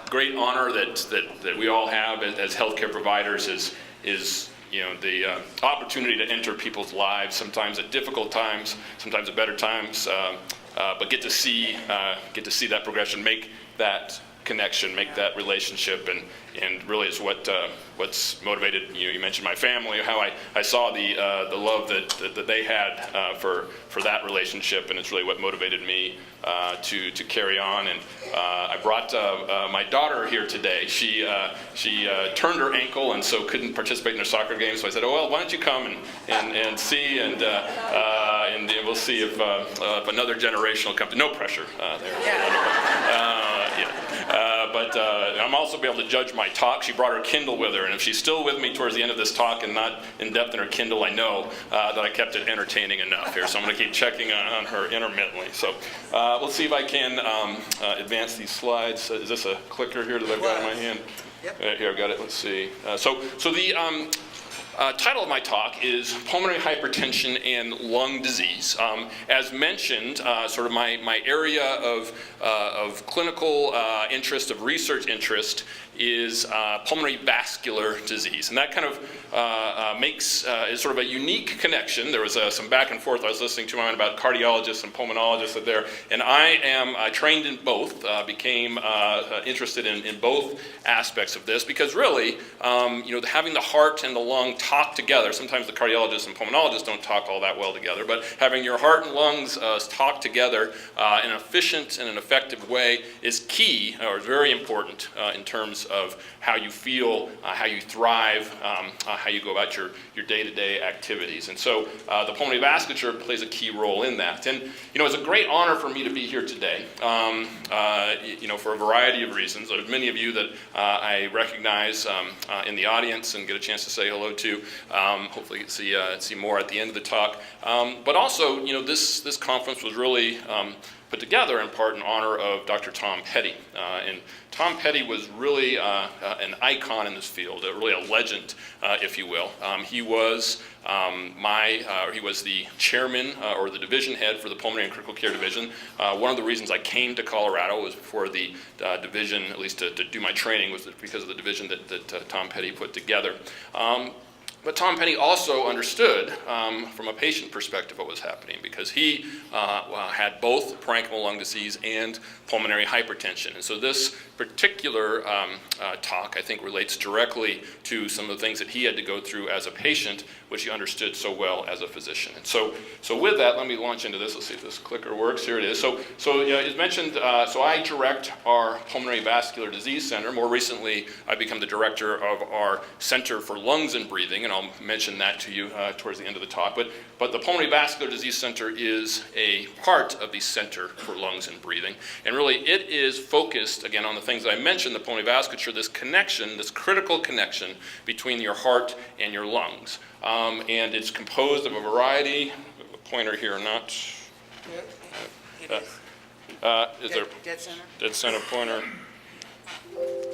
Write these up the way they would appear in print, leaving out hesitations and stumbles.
Great honor that we all have as healthcare providers is the opportunity to enter people's lives, sometimes at difficult times, sometimes at better times, but get to see that progression, make that connection, make that relationship, and really is what's motivated. You mentioned my family, how I saw the love that they had for that relationship, and it's really what motivated me to carry on. And I brought my daughter here today. She turned her ankle and so couldn't participate in her soccer game. So I said, "Oh well, why don't you come and see and we'll see if another generation will come." No pressure there. But I'm also be able to judge my talk. She brought her Kindle with her, and if she's still with me towards the end of this talk and not in depth in her Kindle, I know that I kept it entertaining enough here. So I'm going to keep checking on her intermittently. So let's see if I can advance these slides. Is this a clicker here that I've got in my hand? Yep. Here, I've got it. Let's see. So the title of my talk is Pulmonary Hypertension and Lung Disease. As mentioned, sort of my area of clinical interest, of research interest, is pulmonary vascular disease. And that kind of is sort of a unique connection. There was some back and forth I was listening to about cardiologists and pulmonologists there. And I trained in both, became interested in both aspects of this, because really, having the heart and the lung talk together, sometimes the cardiologists and pulmonologists don't talk all that well together, but having your heart and lungs talk together in an efficient and an effective way is key, or very important in terms of how you feel, how you thrive, how you go about your day-to-day activities. And so the pulmonary vasculature plays a key role in that. And it's a great honor for me to be here today, for a variety of reasons. There's many of you that I recognize in the audience and get a chance to say hello to. Hopefully you can see more at the end of the talk. But also, this conference was really put together in part in honor of Dr. Tom Petty. And Tom Petty was really an icon in this field, really a legend, if you will. He was the chairman or the division head for the Pulmonary and Critical Care Division. One of the reasons I came to Colorado was for the division, at least to do my training, was because of the division that Tom Petty put together. But Tom Petty also understood, from a patient perspective, what was happening, because he had both parenchymal lung disease and pulmonary hypertension. And so this particular talk, I think, relates directly to some of the things that he had to go through as a patient, which he understood so well as a physician. And so with that, let me launch into this. Let's see if this clicker works. Here it is. So as mentioned, so I direct our Pulmonary Vascular Disease Center. More recently, I've become the director of our Center for Lungs and Breathing, and I'll mention that to you towards the end of the talk. But the Pulmonary Vascular Disease Center is a part of the Center for Lungs and Breathing. And really, it is focused, again, on the things that I mentioned, the pulmonary vasculature, this connection, this critical connection between your heart and your lungs. And it's composed of a variety, a pointer here, not... is there dead center? Dead center pointer?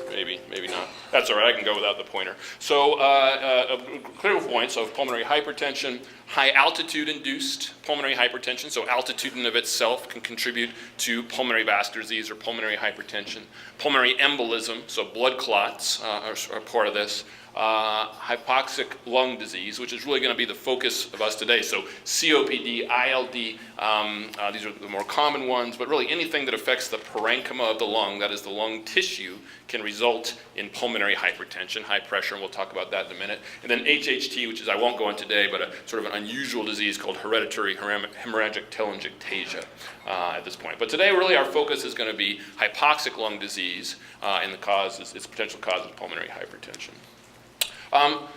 Maybe not. That's all right, I can go without the pointer. So critical points of pulmonary hypertension, high altitude induced pulmonary hypertension, so altitude in and of itself can contribute to pulmonary vascular disease or pulmonary hypertension. Pulmonary embolism, so blood clots are part of this. Hypoxic lung disease, which is really going to be the focus of us today. So COPD, ILD, these are the more common ones, but really anything that affects the parenchyma of the lung, that is the lung tissue, can result in pulmonary hypertension, high pressure, and we'll talk about that in a minute. And then HHT, which is, I won't go into today, but a sort of an unusual disease called hereditary hemorrhagic telangiectasia at this point. But today, really, our focus is going to be hypoxic lung disease and its potential cause of pulmonary hypertension.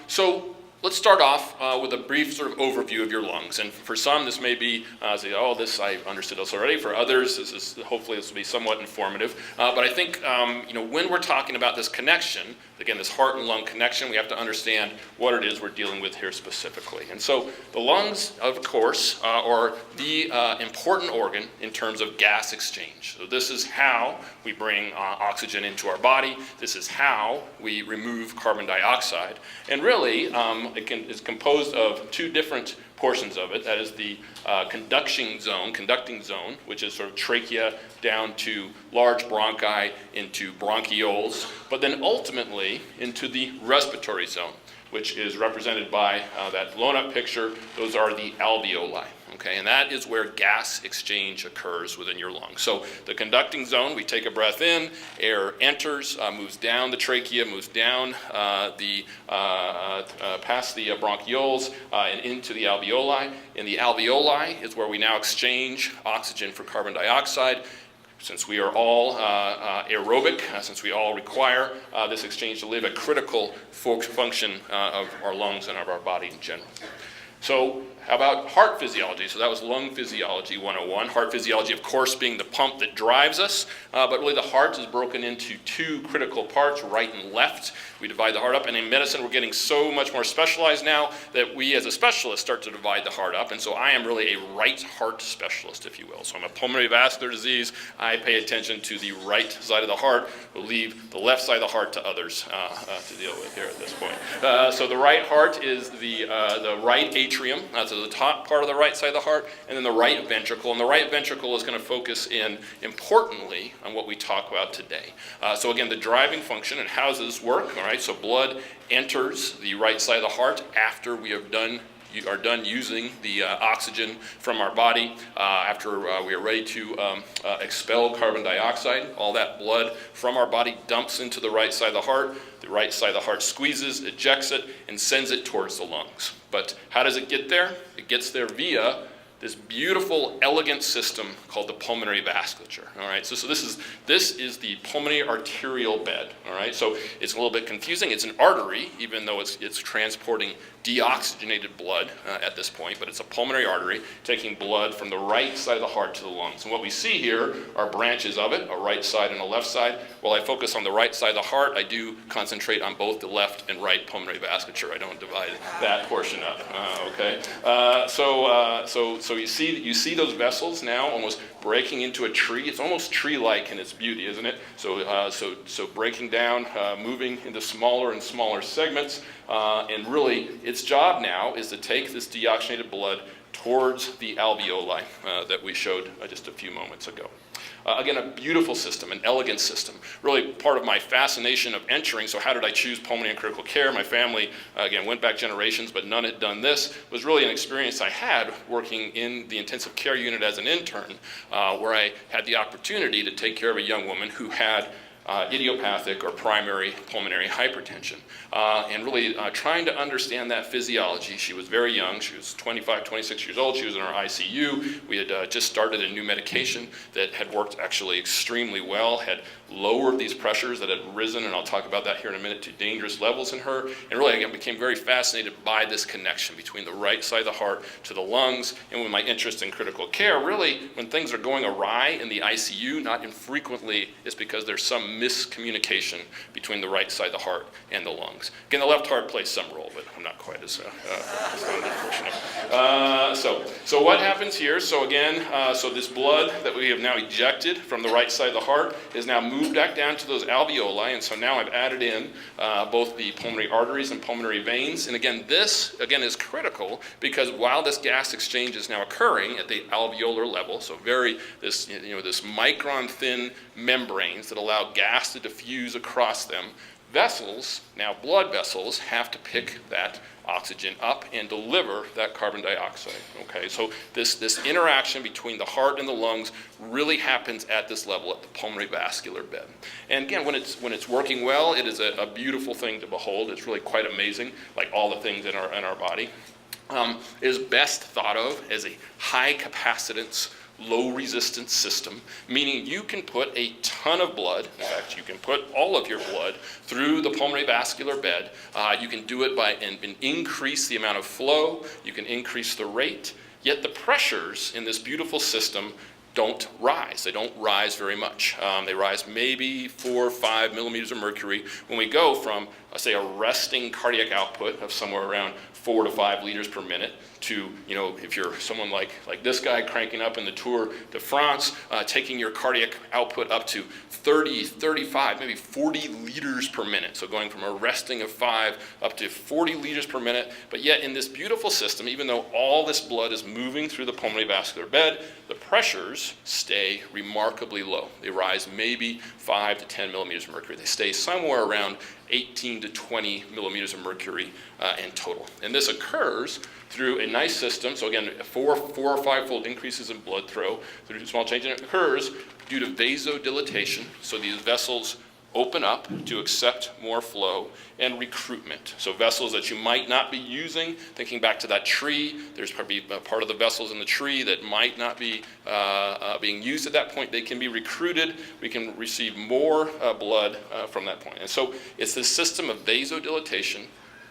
So let's start off with a brief sort of overview of your lungs. And for some, this may be, this I understood this already. For others, hopefully this will be somewhat informative. But I think, when we're talking about this connection, again, this heart and lung connection, we have to understand what it is we're dealing with here specifically. And so the lungs, of course, are the important organ in terms of gas exchange. So this is how we bring oxygen into our body. This is how we remove carbon dioxide. And really, It's composed of two different portions of it. That is the conducting zone, which is sort of trachea down to large bronchi into bronchioles, but then ultimately into the respiratory zone, which is represented by that blown up picture. Those are the alveoli. Okay, and that is where gas exchange occurs within your lungs. So the conducting zone, we take a breath in, air enters, moves down the trachea, moves down past the bronchioles and into the alveoli. In the alveoli is where we now exchange oxygen for carbon dioxide. Since we are all aerobic, since we all require this exchange to live, a critical function of our lungs and of our body in general. So how about heart physiology? So that was lung physiology 101. Heart physiology, of course, being the pump that drives us, but really the heart is broken into two critical parts, right and left. We divide the heart up, and in medicine we're getting so much more specialized now that we as a specialist start to divide the heart up, and so I am really a right heart specialist, if you will. So I'm a pulmonary vascular disease. I pay attention to the right side of the heart. We'll leave the left side of the heart to others to deal with here at this point. So the right heart is the right atrium. So the top part of the right side of the heart, and then the right ventricle. And the right ventricle is going to focus in, importantly, on what we talk about today. So again, the driving function and how does this work? All right, so blood enters the right side of the heart after we are done using the oxygen from our body, after we are ready to expel carbon dioxide. All that blood from our body dumps into the right side of the heart. The right side of the heart squeezes, ejects it, and sends it towards the lungs. But how does it get there? It gets there via this beautiful, elegant system called the pulmonary vasculature. All right, so this is the pulmonary arterial bed. All right, so it's a little bit confusing. It's an artery, even though it's transporting deoxygenated blood at this point, but it's a pulmonary artery taking blood from the right side of the heart to the lungs. And what we see here are branches of it, a right side and a left side. While I focus on the right side of the heart, I do concentrate on both the left and right pulmonary vasculature. I don't divide that portion up. Okay, so you see those vessels now almost breaking into a tree. It's almost tree-like in its beauty, isn't it? So breaking down, moving into smaller and smaller segments, and really its job now is to take this deoxygenated blood towards the alveoli that we showed just a few moments ago. Again, a beautiful system, an elegant system. Really part of my fascination of entering, so how did I choose pulmonary and critical care? My family, again, went back generations, but none had done this. It was really an experience I had working in the intensive care unit as an intern, where I had the opportunity to take care of a young woman who had idiopathic or primary pulmonary hypertension, and really trying to understand that physiology. She was very young. She was 25, 26 years old. She was in our ICU. We had just started a new medication that had worked actually extremely well, had lowered these pressures that had risen, and I'll talk about that here in a minute, to dangerous levels in her, and really again became very fascinated by this connection between the right side of the heart to the lungs. And with my interest in critical care, really when things are going awry in the ICU, not infrequently it's because there's some miscommunication between the right side of the heart and the lungs. Again, the left heart plays some role, but I'm not quite as unfortunate. So what happens here? So again, so this blood that we have now ejected from the right side of the heart is now moved back down to those alveoli, and so now I've added in both the pulmonary arteries and pulmonary veins. And again, this is critical because while this gas exchange is now occurring at the alveolar level, so this micron thin membranes that allow gas to diffuse across them, vessels, now blood vessels, have to pick that oxygen up and deliver that carbon dioxide. Okay, so this interaction between the heart and the lungs really happens at this level, at the pulmonary vascular bed. And again, when it's working well, it is a beautiful thing to behold. It's really quite amazing, like all the things in our body. It is best thought of as a high capacitance, low resistance system, meaning you can put a ton of blood, in fact you can put all of your blood through the pulmonary vascular bed. You can do it and increase the amount of flow, you can increase the rate, yet the pressures in this beautiful system don't rise. They don't rise very much. They rise maybe 4 or 5 millimeters of mercury when we go from, say, a resting cardiac output of somewhere around 4 to 5 liters per minute to, if you're someone like this guy cranking up in the Tour de France, taking your cardiac output up to 30, 35, maybe 40 liters per minute. So going from a resting of 5 up to 40 liters per minute. But yet in this beautiful system, even though all this blood is moving through the pulmonary vascular bed, the pressures stay remarkably low. They rise maybe 5 to 10 millimeters of mercury. They stay somewhere around 18 to 20 millimeters of mercury in total. And this occurs through a nice system. So again, four or five-fold increases in blood flow through a small change. And it occurs due to vasodilatation. So these vessels open up to accept more flow, and recruitment. So vessels that you might not be using, thinking back to that tree, there's probably a part of the vessels in the tree that might not be being used at that point. They can be recruited. We can receive more blood from that point. And so it's this system of vasodilatation,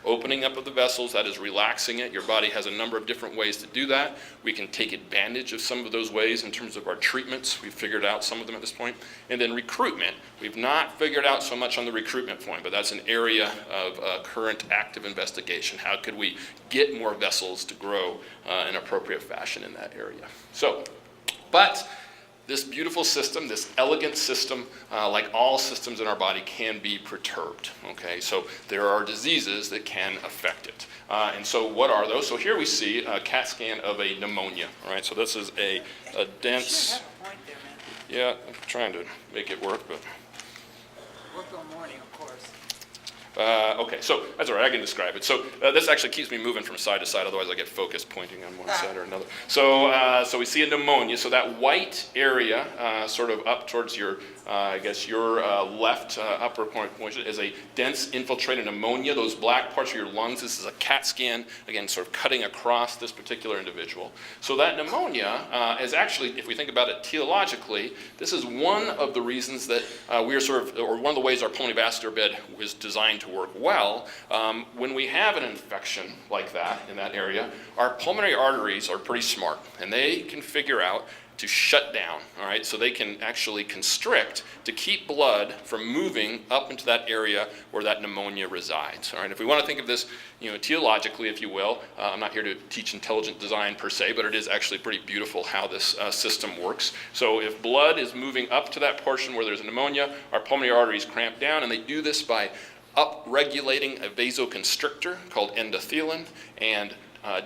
opening up of the vessels, that is relaxing it. Your body has a number of different ways to do that. We can take advantage of some of those ways in terms of our treatments. We've figured out some of them at this point. And then recruitment. We've not figured out so much on the recruitment point, but that's an area of current active investigation. How could we get more vessels to grow in appropriate fashion in that area? But this beautiful system, this elegant system, like all systems in our body, can be perturbed, okay? So there are diseases that can affect it. And so what are those? So here we see a CAT scan of a pneumonia, all right? So this is a dense... You have a point there, man. Yeah, I'm trying to make it work, but... Work all morning, of course. Okay, so that's all right, I can describe it. So this actually keeps me moving from side to side, otherwise I get focused pointing on one side or another. So we see a pneumonia, so that white area sort of up towards your, your left upper point is a dense infiltrated pneumonia. Those black parts of your lungs, this is a CAT scan, again, sort of cutting across this particular individual. So that pneumonia is actually, if we think about it teleologically, this is one of the reasons that we are or one of the ways our pulmonary vascular bed was designed to work well. When we have an infection like that in that area, our pulmonary arteries are pretty smart, and they can figure out to shut down, all right? So they can actually constrict to keep blood from moving up into that area where that pneumonia resides, all right? If we want to think of this, teleologically, if you will, I'm not here to teach intelligent design per se, but it is actually pretty beautiful how this system works. So if blood is moving up to that portion where there's a pneumonia, our pulmonary arteries cramp down, and they do this by up-regulating a vasoconstrictor called endothelin and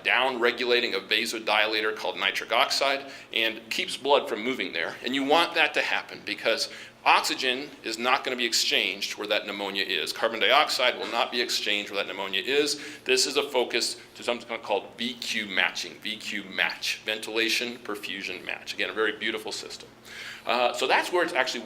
down-regulating a vasodilator called nitric oxide, and keeps blood from moving there. And you want that to happen because oxygen is not going to be exchanged where that pneumonia is. Carbon dioxide will not be exchanged where that pneumonia is. This is a focus to something called VQ matching, VQ match, ventilation, perfusion match. Again, a very beautiful system. So that's where it's actually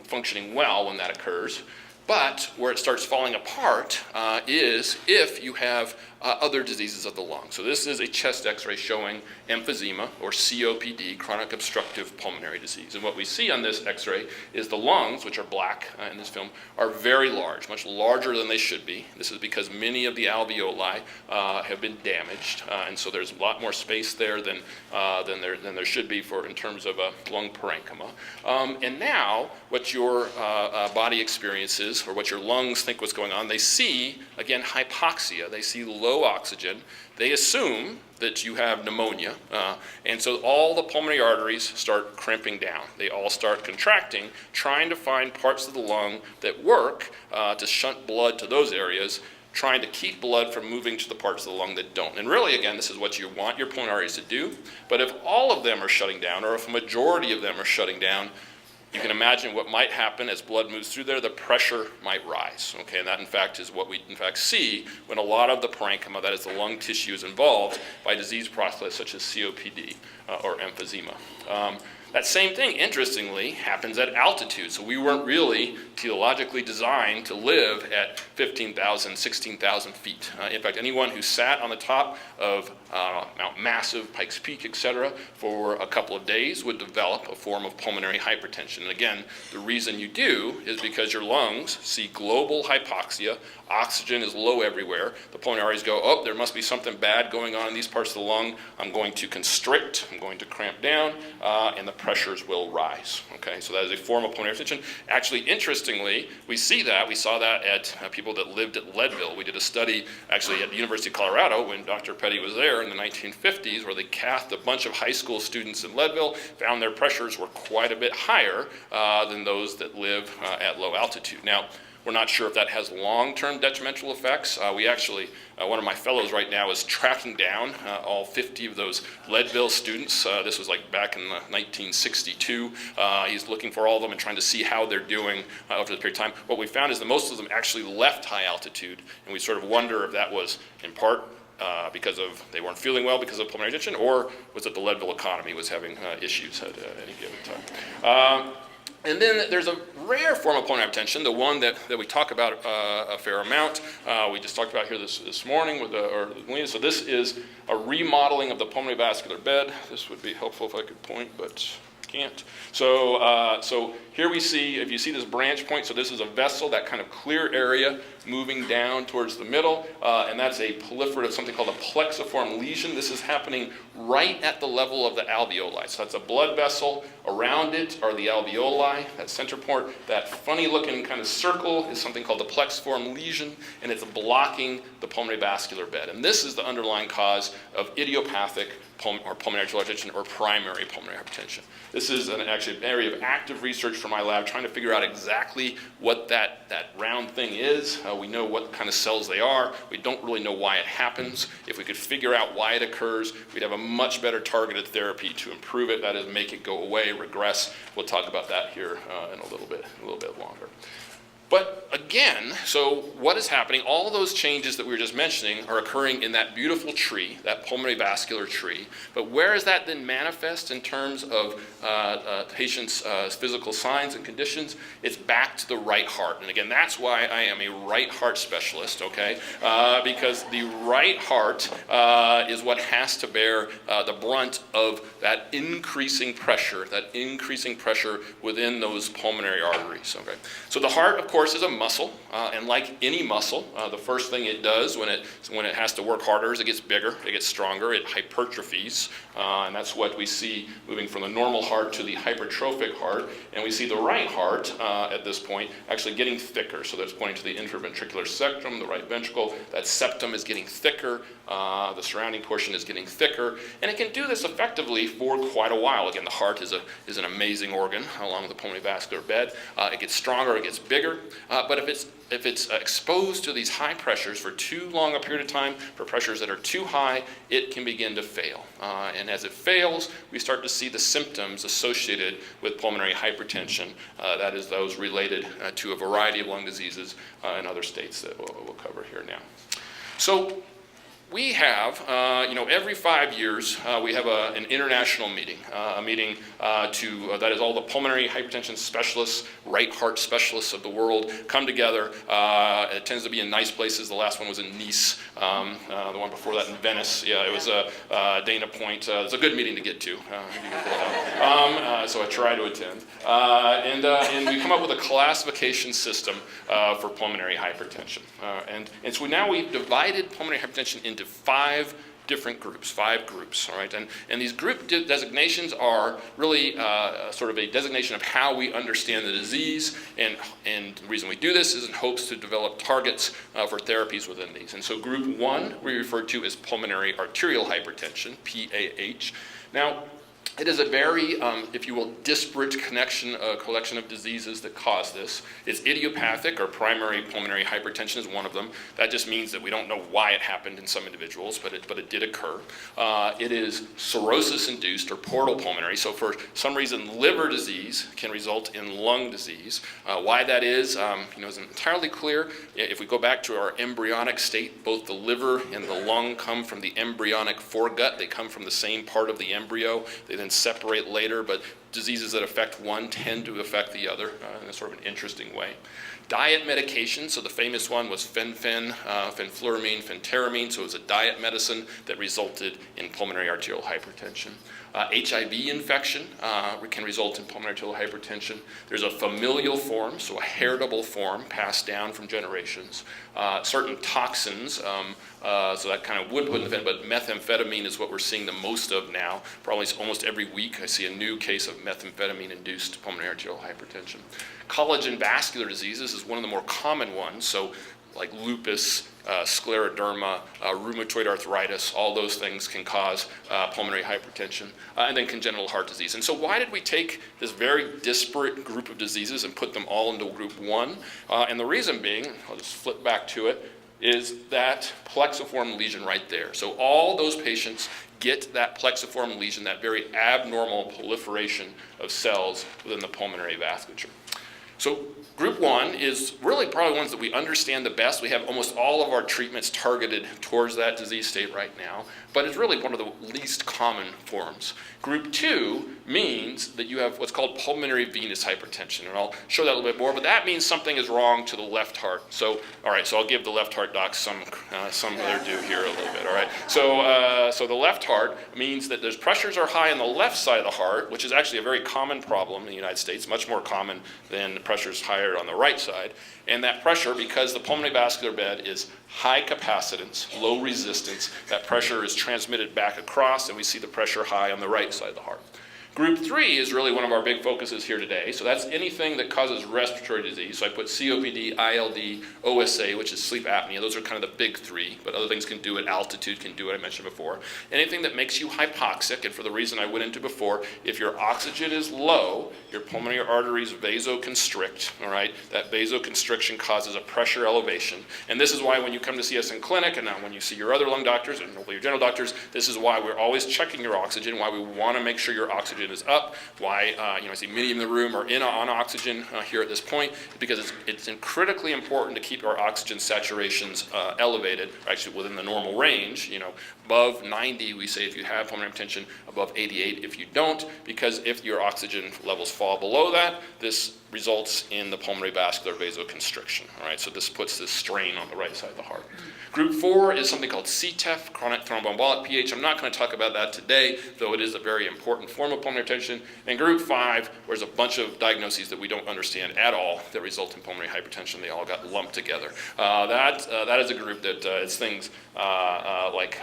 functioning well when that occurs. But where it starts falling apart is if you have other diseases of the lung. So this is a chest x-ray showing emphysema, or COPD, chronic obstructive pulmonary disease. And what we see on this x-ray is the lungs, which are black in this film, are very large, much larger than they should be. This is because many of the alveoli have been damaged, and so there's a lot more space there than there should be in terms of a lung parenchyma. And now what your body experiences, or what your lungs think what's going on, they see, again, hypoxia. They see low oxygen. They assume that you have pneumonia, and so all the pulmonary arteries start crimping down. They all start contracting, trying to find parts of the lung that work to shunt blood to those areas, trying to keep blood from moving to the parts of the lung that don't. And really, again, this is what you want your pulmonary arteries to do. But if all of them are shutting down, or if a majority of them are shutting down, you can imagine what might happen as blood moves through there. The pressure might rise, okay? And that, in fact, is what we, see when a lot of the parenchyma, that is the lung tissue, is involved by disease processes such as COPD or emphysema. That same thing, interestingly, happens at altitude. So we weren't really teleologically designed to live at 15,000, 16,000 feet. In fact, anyone who sat on the top of Mount Massive, Pikes Peak, etc., for a couple of days would develop a form of pulmonary hypertension. And again, the reason you do is because your lungs see global hypoxia. Oxygen is low everywhere. The pulmonary arteries go, oh, there must be something bad going on in these parts of the lung. I'm going to constrict. I'm going to cramp down. And the pressures will rise. Okay, so that is a form of pulmonary hypertension. Actually, interestingly, we saw that at people that lived at Leadville. We did a study actually at the University of Colorado when Dr. Petty was there in the 1950s, where they cathed a bunch of high school students in Leadville, found their pressures were quite a bit higher than those that live at low altitude. Now, we're not sure if that has long-term detrimental effects. We actually, one of my fellows right now is tracking down all 50 of those Leadville students. This was like back in 1962. He's looking for all of them and trying to see how they're doing over the period of time. What we found is that most of them actually left high altitude, and we sort of wonder if that was in part because of they weren't feeling well because of pulmonary hypertension, or was it the Leadville economy was having issues at any given time. And then there's a rare form of pulmonary hypertension, the one that we talk about a fair amount. We just talked about here this morning with so this is a remodeling of the pulmonary vascular bed. This would be helpful if I could point, but can't. So here we see, if you see this branch point, so this is a vessel, that kind of clear area moving down towards the middle, and that's a proliferative, something called a plexiform lesion. This is happening right at the level of the alveoli. So that's a blood vessel. Around it are the alveoli, that center port. That funny looking kind of circle is something called the plexiform lesion, and it's blocking the pulmonary vascular bed. And this is the underlying cause of idiopathic or pulmonary arterial hypertension or primary pulmonary hypertension. This is actually an area of active research from my lab, trying to figure out exactly what that round thing is. We know what kind of cells they are. We don't really know why it happens. If we could figure out why it occurs, we'd have a much better targeted therapy to improve it. That is, make it go away, regress. We'll talk about that here in a little bit longer. But again, so what is happening? All of those changes that we were just mentioning are occurring in that beautiful tree, that pulmonary vascular tree. But where is that then manifest in terms of patients' physical signs and conditions? It's back to the right heart. And again, that's why I am a right heart specialist, okay? Because the right heart is what has to bear the brunt of that increasing pressure within those pulmonary arteries, okay? So the heart, of course, is a muscle, and like any muscle, the first thing it does when it has to work harder is it gets bigger, it gets stronger, it hypertrophies, and that's what we see moving from the normal heart to the hypertrophic heart. And we see the right heart at this point actually getting thicker. So that's pointing to the interventricular septum, the right ventricle. That septum is getting thicker, the surrounding portion is getting thicker, and it can do this effectively for quite a while. Again, the heart is an amazing organ along with the pulmonary vascular bed. It gets stronger, it gets bigger. But if it's exposed to these high pressures for too long a period of time, for pressures that are too high, it can begin to fail. And as it fails, we start to see the symptoms associated with pulmonary hypertension. That is, those related to a variety of lung diseases in other states that we'll cover here now. So we have, every 5 years, we have an international meeting, that is all the pulmonary hypertension specialists, right heart specialists of the world come together. It tends to be in nice places. The last one was in Nice, the one before that in Venice. Yeah, it was Dana Point. It's a good meeting to get to, if you can pull it out. So I try to attend. And we come up with a classification system for pulmonary hypertension. And so now we've divided pulmonary hypertension into five groups, all right? And these group designations are really sort of a designation of how we understand the disease, and the reason we do this is in hopes to develop targets for therapies within these. And so group 1 we refer to as pulmonary arterial hypertension, PAH. Now, it is a very, if you will, disparate collection of diseases that cause this. It's idiopathic or primary pulmonary hypertension is one of them. That just means that we don't know why it happened in some individuals, but it did occur. It is cirrhosis-induced or portal pulmonary. So for some reason, liver disease can result in lung disease. Why that is, isn't entirely clear. If we go back to our embryonic state, both the liver and the lung come from the embryonic foregut. They come from the same part of the embryo. They then separate later, but diseases that affect one tend to affect the other in a sort of an interesting way. Diet medication, so the famous one was fenfluramine, phentermine, so it was a diet medicine that resulted in pulmonary arterial hypertension. HIV infection can result in pulmonary arterial hypertension. There's a familial form, so a heritable form passed down from generations. Certain toxins, so that kind of would put in the event, but methamphetamine is what we're seeing the most of now. Probably almost every week I see a new case of methamphetamine-induced pulmonary arterial hypertension. Collagen vascular diseases is one of the more common ones, so like lupus, scleroderma, rheumatoid arthritis, all those things can cause pulmonary hypertension, and then congenital heart disease. And so why did we take this very disparate group of diseases and put them all into group 1? And the reason being, I'll just flip back to it, is that plexiform lesion right there. So all those patients get that plexiform lesion, that very abnormal proliferation of cells within the pulmonary vasculature. So group 1 is really probably ones that we understand the best. We have almost all of our treatments targeted towards that disease state right now, but it's really one of the least common forms. Group 2 means that you have what's called pulmonary venous hypertension, and I'll show that a little bit more, but that means something is wrong to the left heart. So, all right, so I'll give the left heart docs some of their due here a little bit, all right? So the left heart means that there's pressures are high on the left side of the heart, which is actually a very common problem in the United States, much more common than pressures higher on the right side. And that pressure, because the pulmonary vascular bed is high capacitance, low resistance, that pressure is transmitted back across, and we see the pressure high on the right side of the heart. Group 3 is really one of our big focuses here today. So that's anything that causes respiratory disease. So I put COPD, ILD, OSA, which is sleep apnea. Those are kind of the big 3, but other things can do it. Altitude can do it, I mentioned before. Anything that makes you hypoxic, and for the reason I went into before, if your oxygen is low, your pulmonary arteries vasoconstrict, all right? That vasoconstriction causes a pressure elevation. And this is why when you come to see us in clinic, and now when you see your other lung doctors, and hopefully your general doctors, this is why we're always checking your oxygen, why we want to make sure your oxygen is up, why I see many in the room are on oxygen here at this point, because it's critically important to keep our oxygen saturations elevated, actually within the normal range, above 90 we say if you have pulmonary hypertension, above 88 if you don't, because if your oxygen levels fall below that, this results in the pulmonary vascular vasoconstriction, all right? So this puts this strain on the right side of the heart. Group 4 is something called CTEPH, chronic thromboembolic pH. I'm not going to talk about that today, though it is a very important form of pulmonary hypertension. And group 5, there's a bunch of diagnoses that we don't understand at all that result in pulmonary hypertension. They all got lumped together. That is a group that it's things like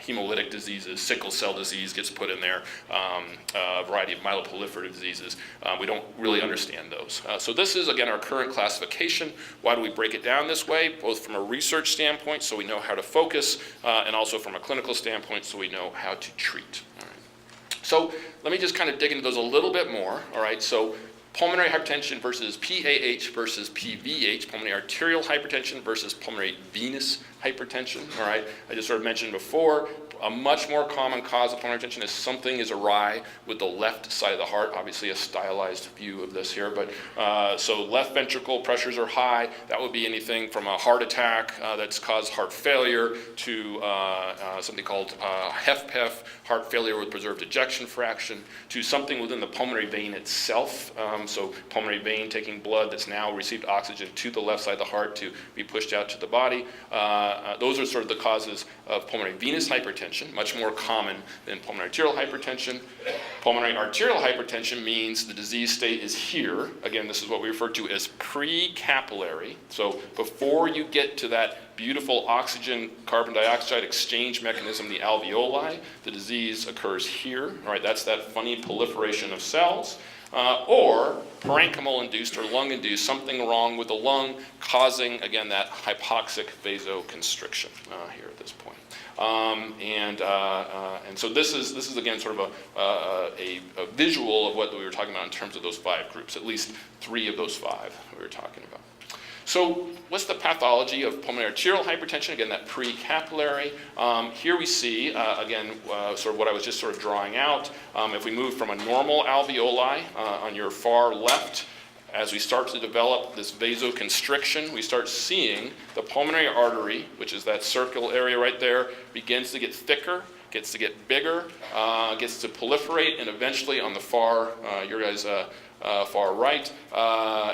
hemolytic diseases, sickle cell disease gets put in there, a variety of myeloproliferative diseases. We don't really understand those. So this is, again, our current classification. Why do we break it down this way? Both from a research standpoint, so we know how to focus, and also from a clinical standpoint, so we know how to treat. All right. So let me just kind of dig into those a little bit more. All right. So pulmonary hypertension versus PAH versus PVH, pulmonary arterial hypertension versus pulmonary venous hypertension. All right. I just sort of mentioned before, a much more common cause of pulmonary hypertension is something is awry with the left side of the heart. Obviously a stylized view of this here, but so left ventricle pressures are high. That would be anything from a heart attack that's caused heart failure to something called HFpEF, heart failure with preserved ejection fraction, to something within the pulmonary vein itself. So pulmonary vein taking blood that's now received oxygen to the left side of the heart to be pushed out to the body. Those are sort of the causes of pulmonary venous hypertension, much more common than pulmonary arterial hypertension. Pulmonary arterial hypertension means the disease state is here. Again, this is what we refer to as pre-capillary. So before you get to that beautiful oxygen carbon dioxide exchange mechanism, the alveoli, the disease occurs here. All right, that's that funny proliferation of cells. Or parenchymal-induced or lung-induced, something wrong with the lung causing, again, that hypoxic vasoconstriction here at this point. And so this is again sort of a visual of what we were talking about in terms of those 5 groups, at least 3 of those 5 we were talking about. So what's the pathology of pulmonary arterial hypertension? Again, that pre-capillary. Here we see, again, sort of what I was just sort of drawing out. If we move from a normal alveoli on your far left, as we start to develop this vasoconstriction, we start seeing the pulmonary artery, which is that circle area right there, begins to get thicker, gets to get bigger, gets to proliferate, and eventually on the far, your guys' far right,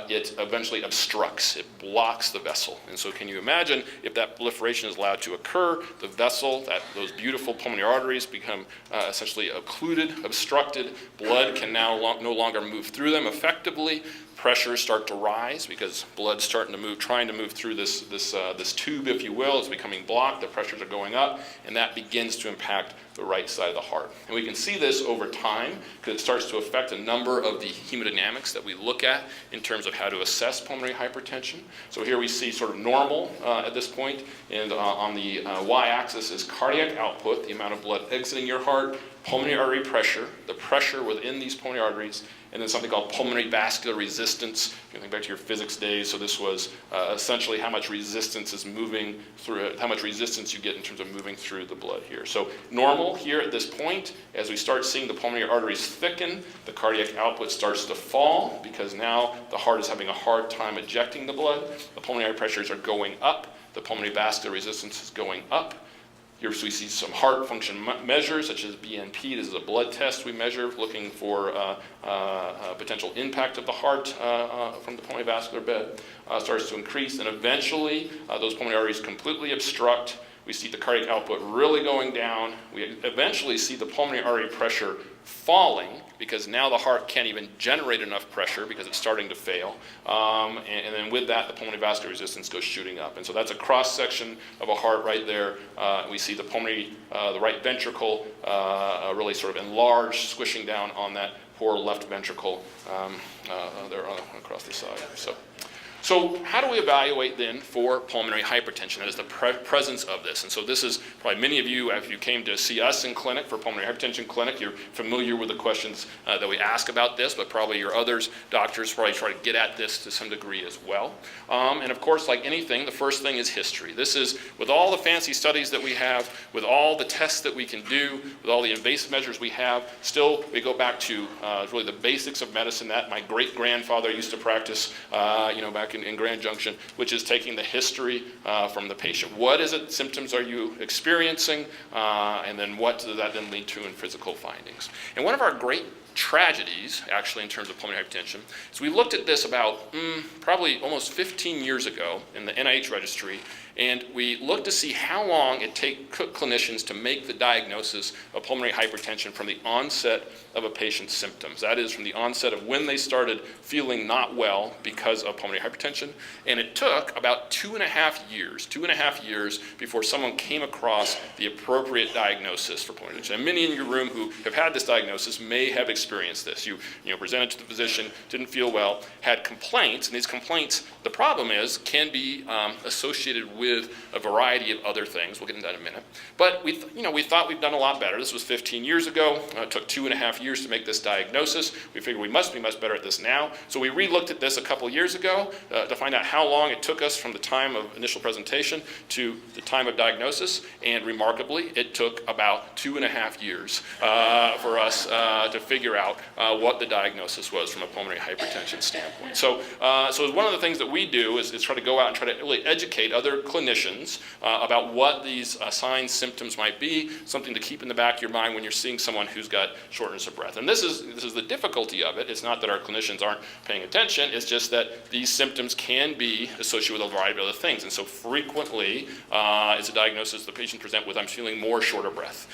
it eventually obstructs, it blocks the vessel. And so can you imagine if that proliferation is allowed to occur, the vessel, those beautiful pulmonary arteries become essentially occluded, obstructed, blood can now no longer move through them effectively, pressures start to rise because blood's starting to move, trying to move through this tube, if you will. It's becoming blocked, the pressures are going up, and that begins to impact the right side of the heart. And we can see this over time because it starts to affect a number of the hemodynamics that we look at in terms of how to assess pulmonary hypertension. So here we see sort of normal at this point, and on the y-axis is cardiac output, the amount of blood exiting your heart, pulmonary artery pressure, the pressure within these pulmonary arteries, and then something called pulmonary vascular resistance. You can think back to your physics days. So this was essentially how much resistance is moving through it, how much resistance you get in terms of moving through the blood here. So normal here at this point, as we start seeing the pulmonary arteries thicken, the cardiac output starts to fall because now the heart is having a hard time ejecting the blood. The pulmonary pressures are going up. The pulmonary vascular resistance is going up. Here we see some heart function measures, such as BNP. This is a blood test we measure looking for potential impact of the heart from the pulmonary vascular bed. Starts to increase, and eventually those pulmonary arteries completely obstruct. We see the cardiac output really going down. We eventually see the pulmonary artery pressure falling because now the heart can't even generate enough pressure because it's starting to fail. And then with that, the pulmonary vascular resistance goes shooting up. And so that's a cross-section of a heart right there. We see the pulmonary, the right ventricle really sort of enlarged, squishing down on that poor left ventricle there across the side. So how do we evaluate then for pulmonary hypertension? That is the presence of this. And so this is probably many of you, if you came to see us in clinic for pulmonary hypertension clinic, you're familiar with the questions that we ask about this, but probably your doctors probably try to get at this to some degree as well. And of course, like anything, the first thing is history. This is, with all the fancy studies that we have, with all the tests that we can do, with all the invasive measures we have, still we go back to really the basics of medicine that my great-grandfather used to practice, back in Grand Junction, which is taking the history from the patient. What is it, symptoms are you experiencing, and then what does that then lead to in physical findings? And one of our great tragedies, actually, in terms of pulmonary hypertension, is we looked at this about probably almost 15 years ago in the NIH registry, and we looked to see how long it took clinicians to make the diagnosis of pulmonary hypertension from the onset of a patient's symptoms. That is, from the onset of when they started feeling not well because of pulmonary hypertension. And it took about 2.5 years before someone came across the appropriate diagnosis for pulmonary hypertension. And many in your room who have had this diagnosis may have experienced this. You presented to the physician, didn't feel well, had complaints, and these complaints, the problem is, can be associated with a variety of other things. We'll get into that in a minute. But we thought we'd done a lot better. This was 15 years ago. It took 2.5 years to make this diagnosis. We figured we must be much better at this now. So we re-looked at this a couple years ago to find out how long it took us from the time of initial presentation to the time of diagnosis. And remarkably, it took about 2.5 years for us to figure out what the diagnosis was from a pulmonary hypertension standpoint. So one of the things that we do is try to go out and try to really educate other clinicians about what these signs, symptoms might be, something to keep in the back of your mind when you're seeing someone who's got shortness of breath. And this is the difficulty of it. It's not that our clinicians aren't paying attention, it's just that these symptoms can be associated with a variety of other things. And so frequently, it's a diagnosis the patient present with, I'm feeling more shorter breath.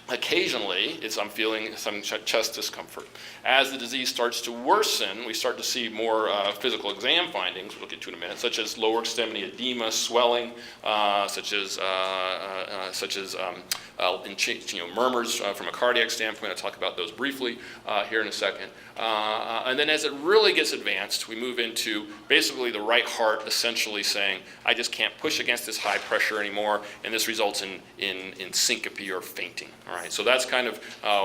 Occasionally, I'm feeling some chest discomfort. As the disease starts to worsen, we start to see more physical exam findings, we'll get to in a minute, such as lower extremity edema, swelling, such as murmurs from a cardiac standpoint. I'll talk about those briefly here in a second. And then as it really gets advanced, we move into basically the right heart essentially saying, I just can't push against this high pressure anymore, and this results in syncope or fainting. All right, so that's kind of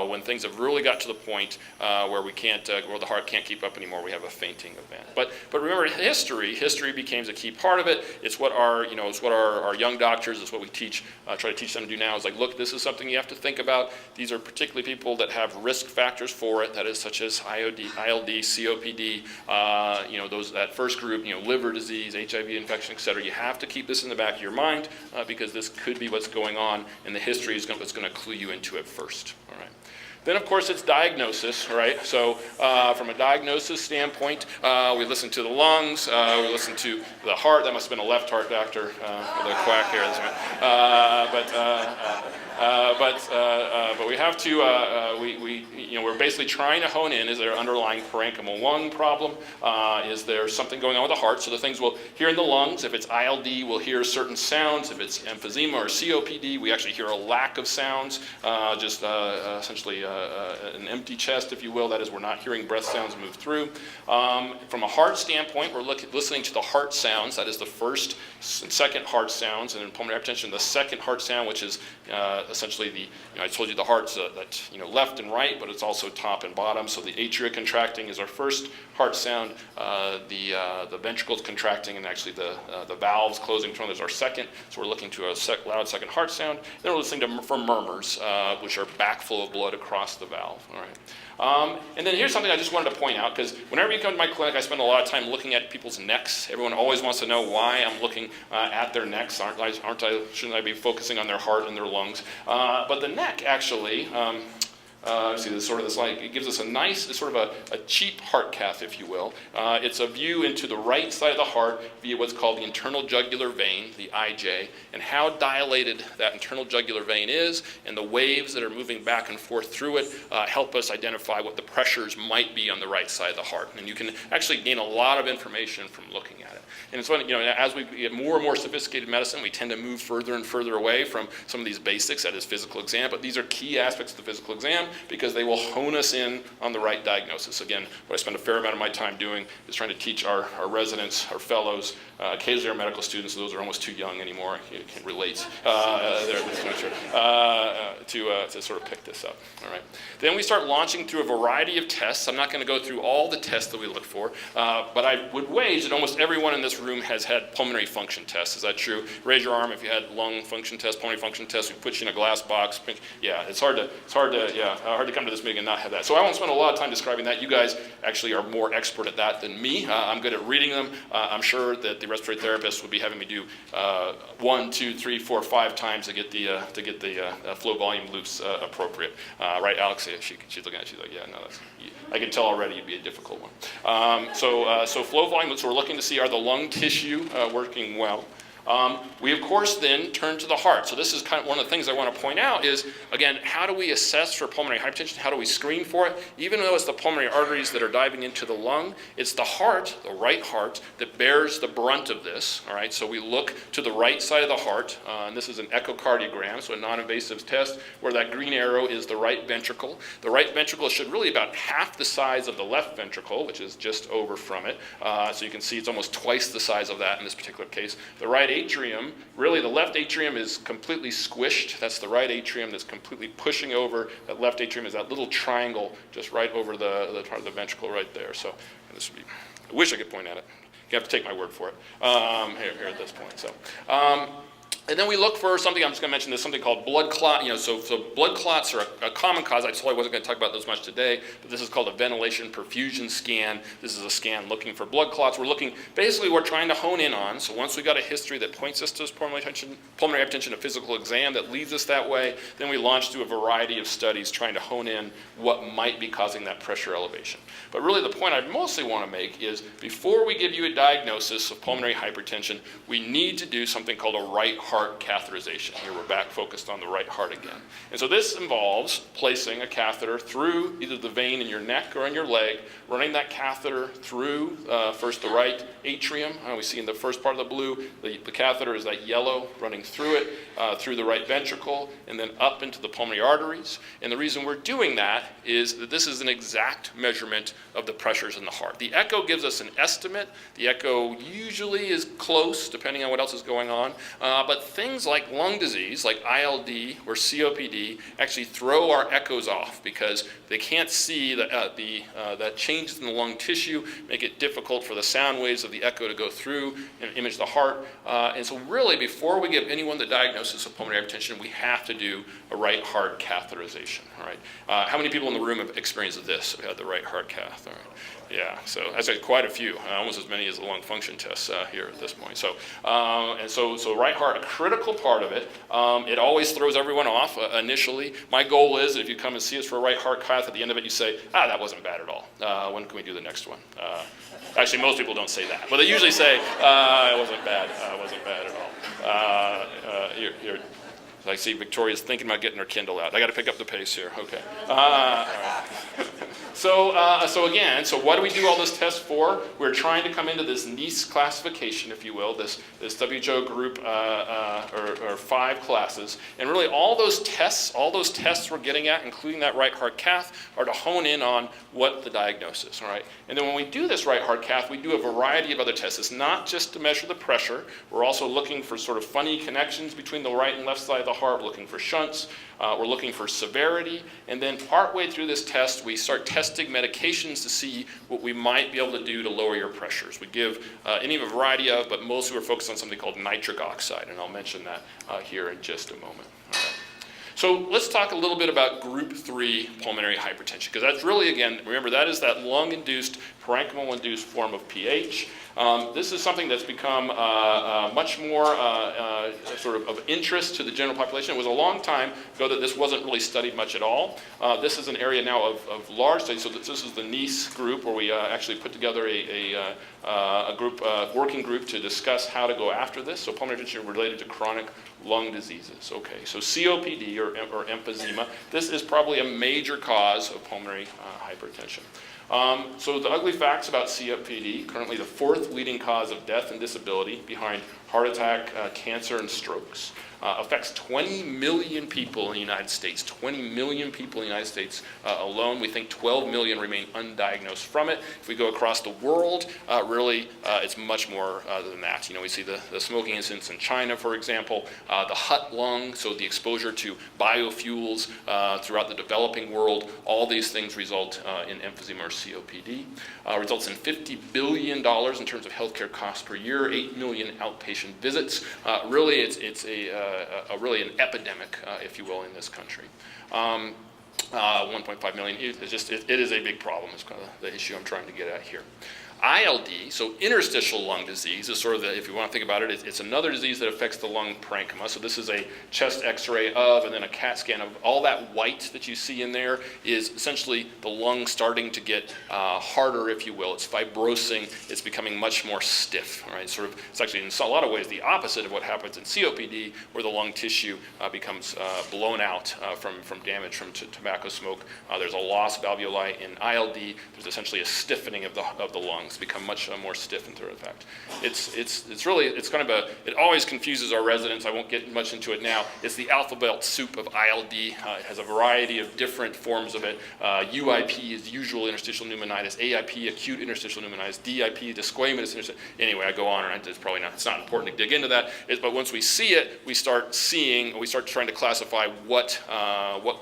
when things have really got to the point where where the heart can't keep up anymore, we have a fainting event. But remember, history becomes a key part of it. It's what our young doctors, it's what we try to teach them to do now, is like, look, this is something you have to think about. These are particularly people that have risk factors for it, that is such as ILD, COPD, that first group, liver disease, HIV infection, et cetera. You have to keep this in the back of your mind because this could be what's going on, and the history is what's going to clue you into it first. All right. Then, of course, it's diagnosis, right? So from a diagnosis standpoint, we listen to the lungs, we listen to the heart. That must have been a left heart doctor with a quack here. But we have to, we're basically trying to hone in, is there underlying parenchymal lung problem? Is there something going on with the heart? So the things we'll hear in the lungs, if it's ILD, we'll hear certain sounds. If it's emphysema or COPD, we actually hear a lack of sounds, essentially an empty chest, if you will. That is, we're not hearing breath sounds move through. From a heart standpoint, we're listening to the heart sounds. That is the first and second heart sounds. And in pulmonary hypertension, the second heart sound, which is essentially the, I told you the heart's left and right, but it's also top and bottom. So the atria contracting is our first heart sound. The ventricles contracting, and actually the valves closing is our second. So we're looking to a loud second heart sound. Then we're listening for murmurs, which are backflow of blood across the valve. All right. And then here's something I just wanted to point out, because whenever you come to my clinic, I spend a lot of time looking at people's necks. Everyone always wants to know why I'm looking at their necks. Shouldn't I be focusing on their heart and their lungs? But the neck actually, see this sort of this like, it gives us a nice, sort of a cheap heart cath, if you will. It's a view into the right side of the heart via what's called the internal jugular vein, the IJ, and how dilated that internal jugular vein is, and the waves that are moving back and forth through it help us identify what the pressures might be on the right side of the heart. And you can actually gain a lot of information from looking at it. And it's when, as we get more and more sophisticated medicine, we tend to move further and further away from some of these basics, that is physical exam, but these are key aspects of the physical exam because they will hone us in on the right diagnosis. Again, what I spend a fair amount of my time doing is trying to teach our residents, our fellows, occasionally our medical students, those are almost too young anymore, I can't relate, to sort of pick this up. All right. Then we start launching through a variety of tests. I'm not going to go through all the tests that we look for, but I would wager that almost everyone in this room has had pulmonary function tests. Is that true? Raise your arm if you had lung function tests, pulmonary function tests. We put you in a glass box. Yeah, it's hard to come to this meeting and not have that. So I won't spend a lot of time describing that. You guys actually are more expert at that than me. I'm good at reading them. I'm sure that the respiratory therapist would be having me do 1, 2, 3, 4, 5 times to get the flow volume loops appropriate. Right, Alex? Yeah, she's looking at it. She's like, yeah, no, I can tell already it'd be a difficult one. So flow volume, so we're looking to see, are the lung tissue working well? We, of course, then turn to the heart. So this is kind of one of the things I want to point out is, again, how do we assess for pulmonary hypertension? How do we screen for it? Even though it's the pulmonary arteries that are diving into the lung, it's the heart, the right heart, that bears the brunt of this. All right, so we look to the right side of the heart, and this is an echocardiogram, so a non-invasive test, where that green arrow is the right ventricle. The right ventricle should really be about half the size of the left ventricle, which is just over from it. So you can see it's almost twice the size of that in this particular case. The right atrium, really the left atrium is completely squished. That's the right atrium that's completely pushing over. That left atrium is that little triangle just right over the part of the ventricle right there. So this would be, I wish I could point at it. You have to take my word for it here at this point. So. And then we look for something, I'm just going to mention this, something called blood clot. So blood clots are a common cause. I told I wasn't going to talk about those much today, but this is called a ventilation perfusion scan. This is a scan looking for blood clots. We're trying to hone in on, so once we got a history that points us to pulmonary hypertension, a physical exam that leads us that way, then we launch through a variety of studies trying to hone in what might be causing that pressure elevation. But really the point I mostly want to make is before we give you a diagnosis of pulmonary hypertension, we need to do something called a right heart catheterization. Here we're back focused on the right heart again. And so this involves placing a catheter through either the vein in your neck or in your leg, running that catheter through first the right atrium. We see in the first part of the blue, the catheter is that yellow running through it, through the right ventricle, and then up into the pulmonary arteries. And the reason we're doing that is that this is an exact measurement of the pressures in the heart. The echo gives us an estimate. The echo usually is close, depending on what else is going on. But things like lung disease, like ILD or COPD, actually throw our echoes off because they can't see that changes in the lung tissue, make it difficult for the sound waves of the echo to go through and image the heart. And so really, before we give anyone the diagnosis of pulmonary hypertension, we have to do a right heart catheterization. All right. How many people in the room have experienced this? We had the right heart cath. All right. Yeah, so that's quite a few, almost as many as the lung function tests here at this point. So right heart critical part of it. It always throws everyone off initially. My goal is, if you come and see us for a right heart cath, at the end of it you say, that wasn't bad at all. When can we do the next one? Actually, most people don't say that, but they usually say, it wasn't bad. It wasn't bad at all. I see Victoria's thinking about getting her Kindle out. I got to pick up the pace here. Okay. All right. So what do we do all this tests for? We're trying to come into this NICE classification, if you will, this WHO group, or 5 classes. And really all those tests we're getting at, including that right heart cath, are to hone in on what the diagnosis, all right? And then when we do this right heart cath, we do a variety of other tests. It's not just to measure the pressure. We're also looking for sort of funny connections between the right and left side of the heart. We're looking for shunts. We're looking for severity, and then partway through this test, we start testing medications to see what we might be able to do to lower your pressures. We give any of a variety of, but mostly we're focused on something called nitric oxide, and I'll mention that here in just a moment. All right. So let's talk a little bit about group 3 pulmonary hypertension, because that's really, again, remember, that is that lung-induced, parenchymal-induced form of PH. This is something that's become much more sort of interest to the general population. It was a long time ago that this wasn't really studied much at all. This is an area now of large studies. So this is the NICE group, where we actually put together a working group to discuss how to go after this. So pulmonary hypertension related to chronic lung diseases. Okay, so COPD or emphysema. This is probably a major cause of pulmonary hypertension. So the ugly facts about COPD: currently the 4th leading cause of death and disability behind heart attack, cancer, and strokes. Affects 20 million people in the United States. 20 million people in the United States alone. We think 12 million remain undiagnosed from it. If we go across the world, really, it's much more than that. You know, we see the smoking incidents in China, for example, the hut lung, so the exposure to biofuels throughout the developing world. All these things result in emphysema or COPD. Results in $50 billion in terms of healthcare costs per year, 8 million outpatient visits. Really, it's really an epidemic, if you will, in this country. 1.5 million. It is a big problem. Is kind of the issue I'm trying to get at here. ILD, so interstitial lung disease, is sort of if you want to think about it, it's another disease that affects the lung parenchyma. So this is a chest x-ray of, and then a CAT scan of all that white that you see in there is essentially the lung starting to get harder, if you will. It's fibrosing. It's becoming much more stiff. All right, it's actually in a lot of ways the opposite of what happens in COPD, where the lung tissue becomes blown out from damage from tobacco smoke. There's a loss of alveoli. In ILD, there's essentially a stiffening of the lungs. Become much more stiff in through effect. It's kind of it always confuses our residents. I won't get much into it now. It's the alphabet soup of ILD. It has a variety of different forms of it. UIP is usual interstitial pneumonitis, AIP, acute interstitial pneumonitis, DIP, squamous interstitial. Anyway, I go on, and it's not important to dig into that. But once we see it, we start trying to classify what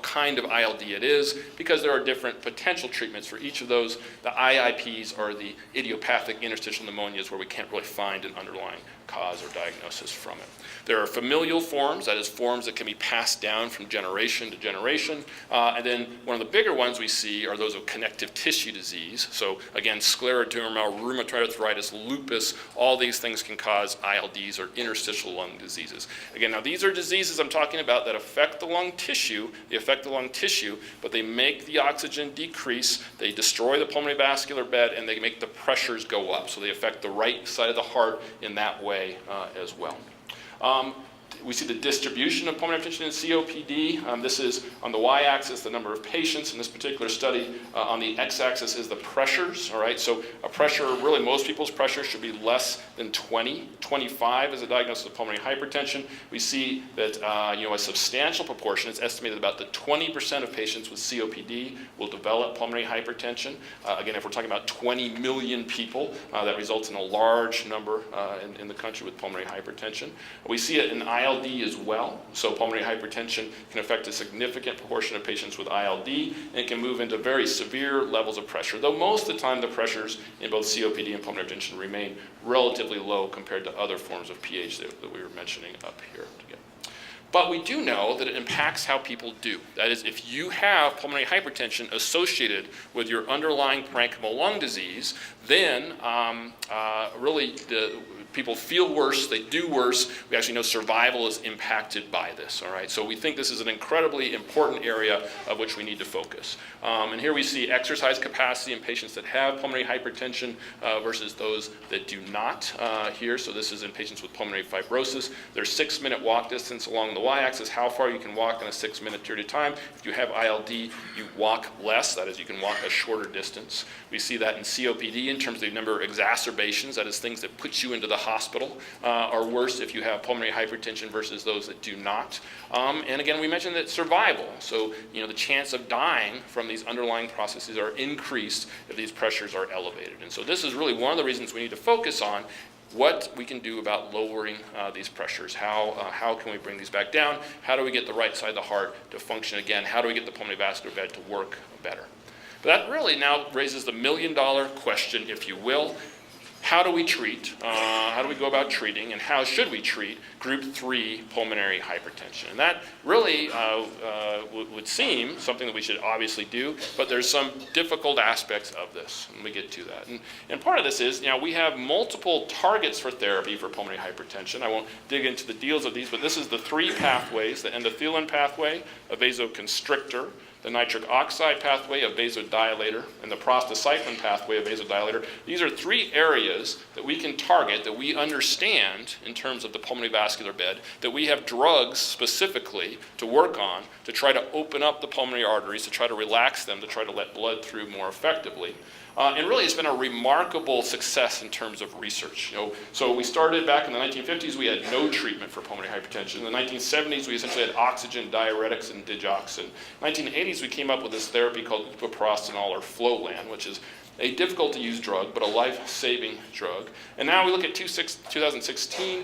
kind of ILD it is, because there are different potential treatments for each of those. The IIPs are the idiopathic interstitial pneumonias, where we can't really find an underlying cause or diagnosis from it. There are familial forms, that is forms that can be passed down from generation to generation. And then one of the bigger ones we see are those of connective tissue disease. So again, scleroderma, rheumatoid arthritis, lupus, all these things can cause ILDs or interstitial lung diseases. Again, now these are diseases I'm talking about that affect the lung tissue. They affect the lung tissue, but they make the oxygen decrease, they destroy the pulmonary vascular bed, and they make the pressures go up. So they affect the right side of the heart in that way as well. We see the distribution of pulmonary hypertension in COPD. This is on the y-axis, the number of patients in this particular study. On the x-axis is the pressures, all right? So a pressure, really most people's pressure should be less than 20. 25 is a diagnosis of pulmonary hypertension. We see that a substantial proportion, it's estimated about the 20% of patients with COPD will develop pulmonary hypertension. Again, if we're talking about 20 million people, that results in a large number in the country with pulmonary hypertension. We see it in ILD as well. So pulmonary hypertension can affect a significant proportion of patients with ILD, and it can move into very severe levels of pressure, though most of the time the pressures in both COPD and pulmonary hypertension remain relatively low compared to other forms of PH that we were mentioning up here. But we do know that it impacts how people do. That is, if you have pulmonary hypertension associated with your underlying parenchymal lung disease, then really people feel worse, they do worse. We actually know survival is impacted by this, all right? So we think this is an incredibly important area of which we need to focus. And here we see exercise capacity in patients that have pulmonary hypertension versus those that do not here. So this is in patients with pulmonary fibrosis. Their 6-minute walk distance along the y-axis, how far you can walk in a 6-minute period of time. If you have ILD, you walk less, that is, you can walk a shorter distance. We see that in COPD in terms of the number of exacerbations, that is, things that put you into the hospital are worse if you have pulmonary hypertension versus those that do not. And again, we mentioned that survival, so the chance of dying from these underlying processes are increased if these pressures are elevated. And so this is really one of the reasons we need to focus on what we can do about lowering these pressures. How can we bring these back down? How do we get the right side of the heart to function again? How do we get the pulmonary vascular bed to work better? But that really now raises the million-dollar question, if you will. How do we treat, how do we go about treating, and how should we treat group 3 pulmonary hypertension? And that really would seem something that we should obviously do, but there's some difficult aspects of this, and we get to that. And part of this is, we have multiple targets for therapy for pulmonary hypertension. I won't dig into the deals of these, but this is the 3 pathways: the endothelin pathway, a vasoconstrictor, the nitric oxide pathway, a vasodilator, and the prostacyclin pathway, a vasodilator. These are 3 areas that we can target, that we understand in terms of the pulmonary vascular bed, that we have drugs specifically to work on to try to open up the pulmonary arteries, to try to relax them, to try to let blood through more effectively. And really, it's been a remarkable success in terms of research. So we started back in the 1950s, we had no treatment for pulmonary hypertension. In the 1970s, we essentially had oxygen, diuretics, and digoxin. In the 1980s, we came up with this therapy called epoprostenol, or Flolan, which is a difficult-to-use drug, but a life-saving drug. And now we look at 2016,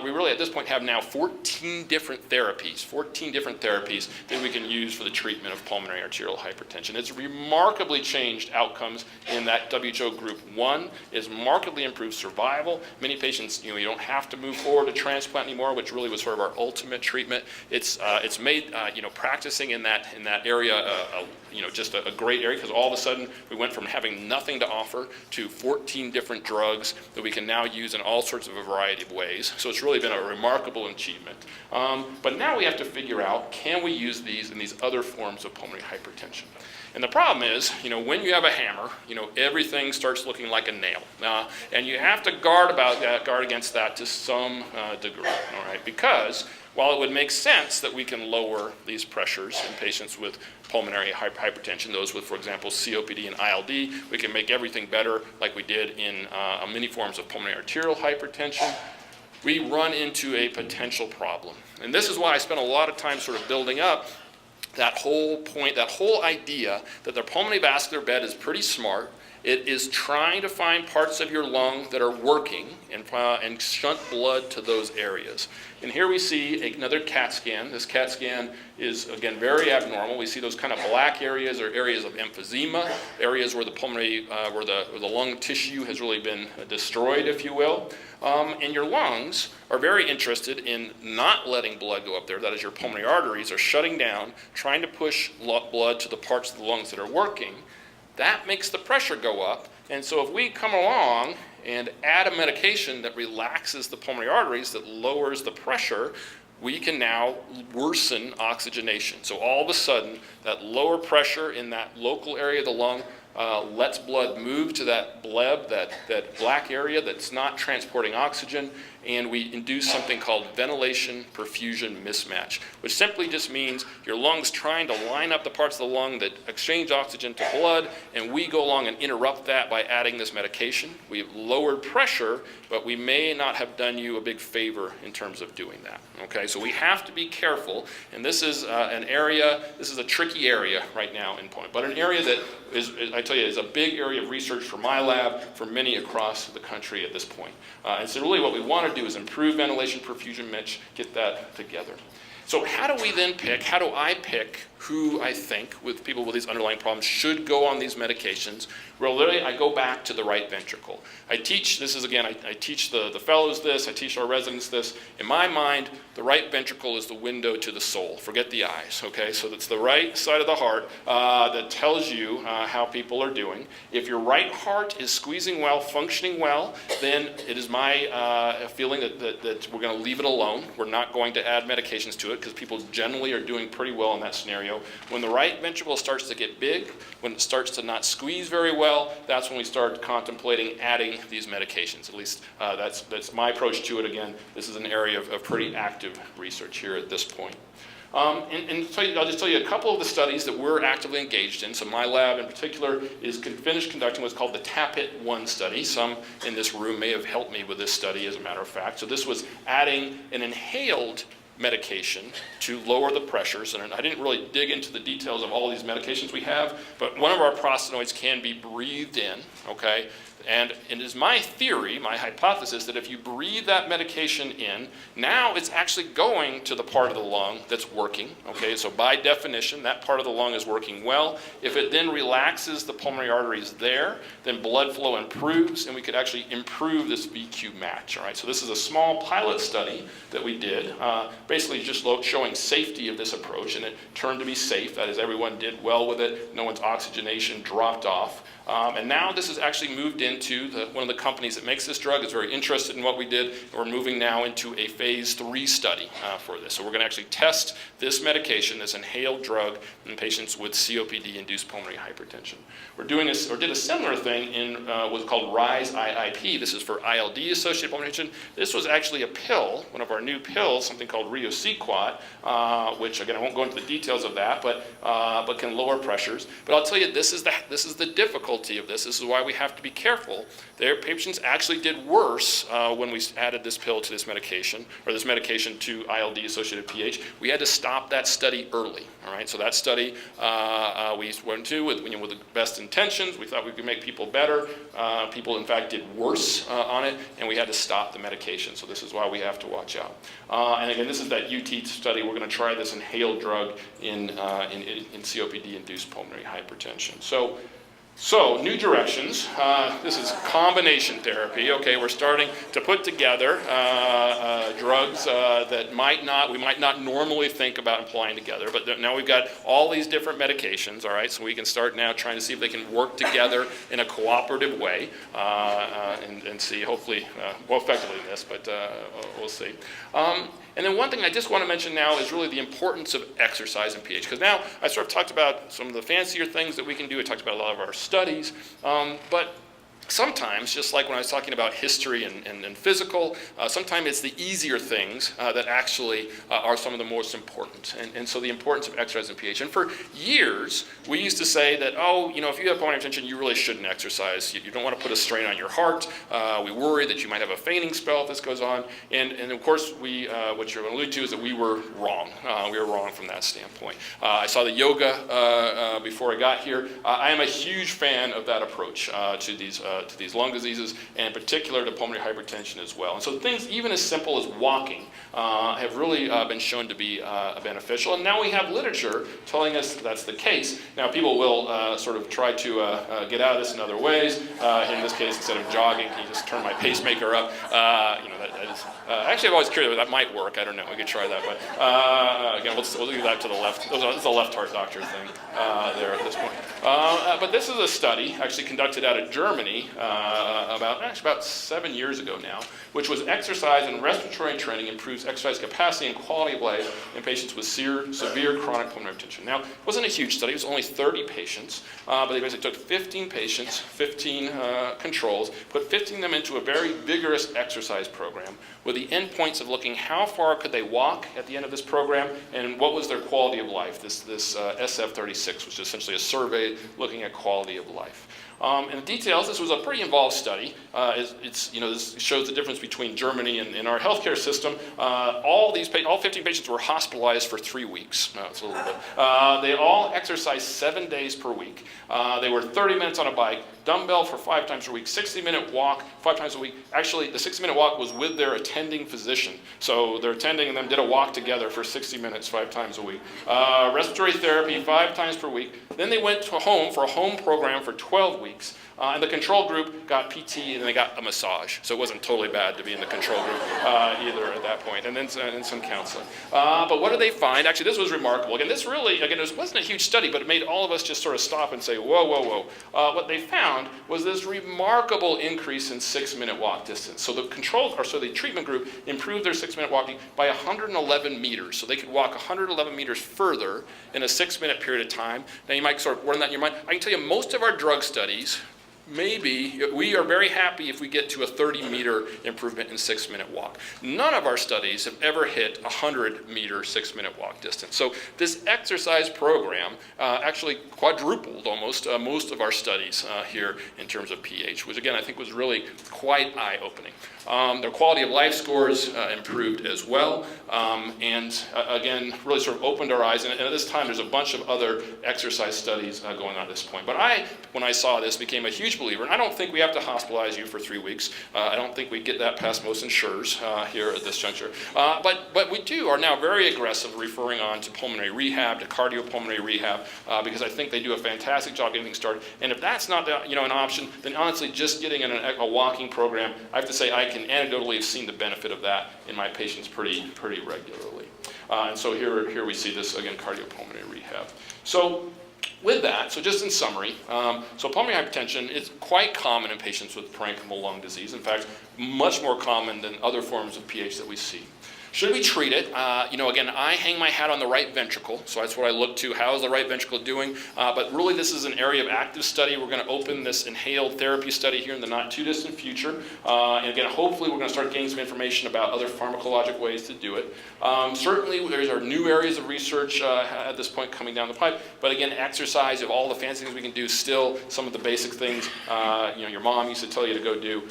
we really at this point have now 14 different therapies that we can use for the treatment of pulmonary arterial hypertension. It's remarkably changed outcomes in that WHO group 1. It's markedly improved survival. Many patients, you don't have to move forward to transplant anymore, which really was sort of our ultimate treatment. It's made, practicing in that area, just a great area, because all of a sudden we went from having nothing to offer to 14 different drugs that we can now use in all sorts of a variety of ways. So it's really been a remarkable achievement. But now we have to figure out, can we use these in these other forms of pulmonary hypertension? And the problem is, when you have a hammer, everything starts looking like a nail. And you have to guard against that to some degree, all right? Because while it would make sense that we can lower these pressures in patients with pulmonary hypertension, those with, for example, COPD and ILD, we can make everything better like we did in many forms of pulmonary arterial hypertension, we run into a potential problem. And this is why I spent a lot of time sort of building up that whole point, that whole idea that the pulmonary vascular bed is pretty smart. It is trying to find parts of your lung that are working and shunt blood to those areas. And here we see another CAT scan. This CAT scan is, again, very abnormal. We see those kind of black areas are areas of emphysema, areas where the pulmonary, where the lung tissue has really been destroyed, if you will. And your lungs are very interested in not letting blood go up there. That is, your pulmonary arteries are shutting down, trying to push blood to the parts of the lungs that are working. That makes the pressure go up. And so if we come along and add a medication that relaxes the pulmonary arteries, that lowers the pressure, we can now worsen oxygenation. So all of a sudden, that lower pressure in that local area of the lung lets blood move to that bleb, that black area that's not transporting oxygen, and we induce something called ventilation-perfusion mismatch, which simply just means your lungs trying to line up the parts of the lung that exchange oxygen to blood, and we go along and interrupt that by adding this medication. We've lowered pressure, but we may not have done you a big favor in terms of doing that. Okay, so we have to be careful, and this is an area, this is a tricky area right now in point, but an area that is, I tell you, is a big area of research for my lab, for many across the country at this point. And so really what we want to do is improve ventilation perfusion mismatch, get that together. So how do we then pick, how do I pick who I think, with people with these underlying problems, should go on these medications, where literally I go back to the right ventricle. I teach, this is again, I teach the fellows this, I teach our residents this. In my mind, the right ventricle is the window to the soul. Forget the eyes, okay? So that's the right side of the heart that tells you how people are doing. If your right heart is squeezing well, functioning well, then it is my feeling that we're going to leave it alone. We're not going to add medications to it because people generally are doing pretty well in that scenario. When the right ventricle starts to get big, when it starts to not squeeze very well, that's when we start contemplating adding these medications. At least that's my approach to it. Again, this is an area of pretty active research here at this point. I'll just tell you a couple of the studies that we're actively engaged in. So my lab in particular is finished conducting what's called the TAPIT-1 study. Some in this room may have helped me with this study, as a matter of fact. So this was adding an inhaled medication to lower the pressures, and I didn't really dig into the details of all these medications we have, but one of our prostanoids can be breathed in, okay? And it is my theory, my hypothesis, that if you breathe that medication in, now it's actually going to the part of the lung that's working, okay? So by definition, that part of the lung is working well. If it then relaxes the pulmonary arteries there, then blood flow improves, and we could actually improve this VQ match, all right? So this is a small pilot study that we did, basically just showing safety of this approach, and it turned to be safe. That is, everyone did well with it. No one's oxygenation dropped off. And now this has actually moved into one of the companies that makes this drug is very interested in what we did, and we're moving now into a phase 3 study for this. So we're going to actually test this medication, this inhaled drug, in patients with COPD-induced pulmonary hypertension. We're doing this, or did a similar thing in what's called RISE IIP. This is for ILD-associated pulmonary hypertension. This was actually a pill, one of our new pills, something called Riosequat, which again I won't go into the details of that, but can lower pressures. But I'll tell you, this is the difficulty of this. This is why we have to be careful. Their patients actually did worse when we added this pill to this medication, or this medication to ILD-associated PH. We had to stop that study early. All right, so that study we went to with the best intentions. We thought we could make people better. People, in fact, did worse on it, and we had to stop the medication. So this is why we have to watch out. And again, this is that UT study. We're going to try this inhaled drug in COPD-induced pulmonary hypertension. So, new directions. This is combination therapy. Okay, we're starting to put together drugs that we might not normally think about employing together, but now we've got all these different medications, all right, so we can start now trying to see if they can work together in a cooperative way and see, hopefully, more effectively in this, but we'll see. And then one thing I just want to mention now is really the importance of exercise in PH, because now I sort of talked about some of the fancier things that we can do. I talked about a lot of our studies, but sometimes, just like when I was talking about history and physical, sometimes it's the easier things that actually are some of the most important. And so the importance of exercise in PH. And for years, we used to say that, if you have pulmonary hypertension, you really shouldn't exercise. You don't want to put a strain on your heart. We worry that you might have a fainting spell if this goes on. And of course, what you're going to allude to is that we were wrong. We were wrong from that standpoint. I saw the yoga before I got here. I am a huge fan of that approach to these lung diseases, and in particular to pulmonary hypertension as well. And so things even as simple as walking have really been shown to be beneficial. And now we have literature telling us that's the case. Now people will sort of try to get out of this in other ways. In this case, instead of jogging, can you just turn my pacemaker up? That is, actually, I've always curious that might work. I don't know. We could try that. But again, we'll leave that to the left. This is a left heart doctor thing there at this point. But this is a study actually conducted out of Germany about 7 years ago now, which was exercise and respiratory training improves exercise capacity and quality of life in patients with severe chronic pulmonary hypertension. Now, it wasn't a huge study. It was only 30 patients, but they basically took 15 patients, 15 controls, put 15 of them into a very vigorous exercise program with the endpoints of looking how far could they walk at the end of this program and what was their quality of life. This SF36 was essentially a survey looking at quality of life. And the details, this was a pretty involved study. This shows the difference between Germany and our healthcare system. All 15 patients were hospitalized for 3 weeks. It's a little bit. They all exercised 7 days per week. They were 30 minutes on a bike, dumbbell for 5 times a week, 60-minute walk 5 times a week. Actually, the 60-minute walk was with their attending physician. So their attending and them did a walk together for 60 minutes 5 times a week. Respiratory therapy 5 times per week. Then they went to home for a home program for 12 weeks. And the control group got PT and they got a massage. So it wasn't totally bad to be in the control group either at that point. And then some counseling. But what did they find? Actually, this was remarkable. Again, this really, it wasn't a huge study, but it made all of us just sort of stop and say, whoa, whoa, whoa. What they found was this remarkable increase in 6-minute walk distance. So the treatment group improved their 6-minute walking by 111 meters. So they could walk 111 meters further in a 6-minute period of time. Now you might sort of run that in your mind. I can tell you most of our drug studies, maybe we are very happy if we get to a 30-meter improvement in 6-minute walk. None of our studies have ever hit 100-meter 6-minute walk distance. So this exercise program actually quadrupled almost most of our studies here in terms of pH, which again I think was really quite eye-opening. Their quality of life scores improved as well, and again really sort of opened our eyes. And at this time there's a bunch of other exercise studies going on at this point. But when I saw this, became a huge believer, and I don't think we have to hospitalize you for 3 weeks. I don't think we get that past most insurers here at this juncture. But we are now very aggressive referring on to pulmonary rehab, to cardiopulmonary rehab, because I think they do a fantastic job getting things started. And if that's not an option, then honestly just getting in a walking program, I have to say I can anecdotally have seen the benefit of that in my patients pretty regularly. And so here we see this again, cardiopulmonary rehab. So with that, so just in summary, so pulmonary hypertension is quite common in patients with parenchymal lung disease. In fact, much more common than other forms of PH that we see. Should we treat it? Again, I hang my hat on the right ventricle, so that's what I look to. How is the right ventricle doing? But really, this is an area of active study. We're going to open this inhaled therapy study here in the not-too-distant future. And again, hopefully, we're going to start getting some information about other pharmacologic ways to do it. Certainly, there are new areas of research at this point coming down the pipe. But again, exercise, of all the fancy things we can do, still some of the basic things your mom used to tell you to go do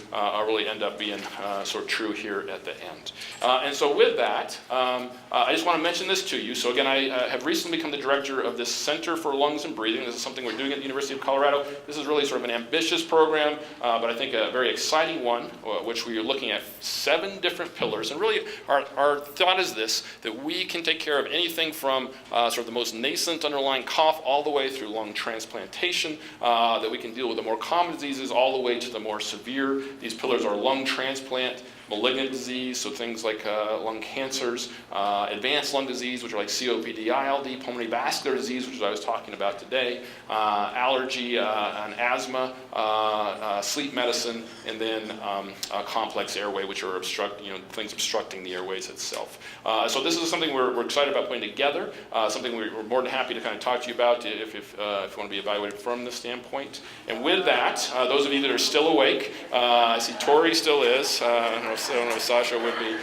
really end up being sort of true here at the end. And so with that, I just want to mention this to you. So again, I have recently become the director of this Center for Lungs and Breathing. This is something we're doing at the University of Colorado. This is really sort of an ambitious program, but I think a very exciting one, which we are looking at 7 different pillars. And really, our thought is this, that we can take care of anything from sort of the most nascent underlying cough all the way through lung transplantation, that we can deal with the more common diseases all the way to the more severe. These pillars are lung transplant, malignant disease, so things like lung cancers, advanced lung disease, which are like COPD, ILD, pulmonary vascular disease, which is what I was talking about today, allergy and asthma, sleep medicine, and then complex airway, which are things obstructing the airways itself. So this is something we're excited about putting together, something we're more than happy to kind of talk to you about if you want to be evaluated from this standpoint. And with that, those of you that are still awake, I see Tori still is. I don't know if Sasha would be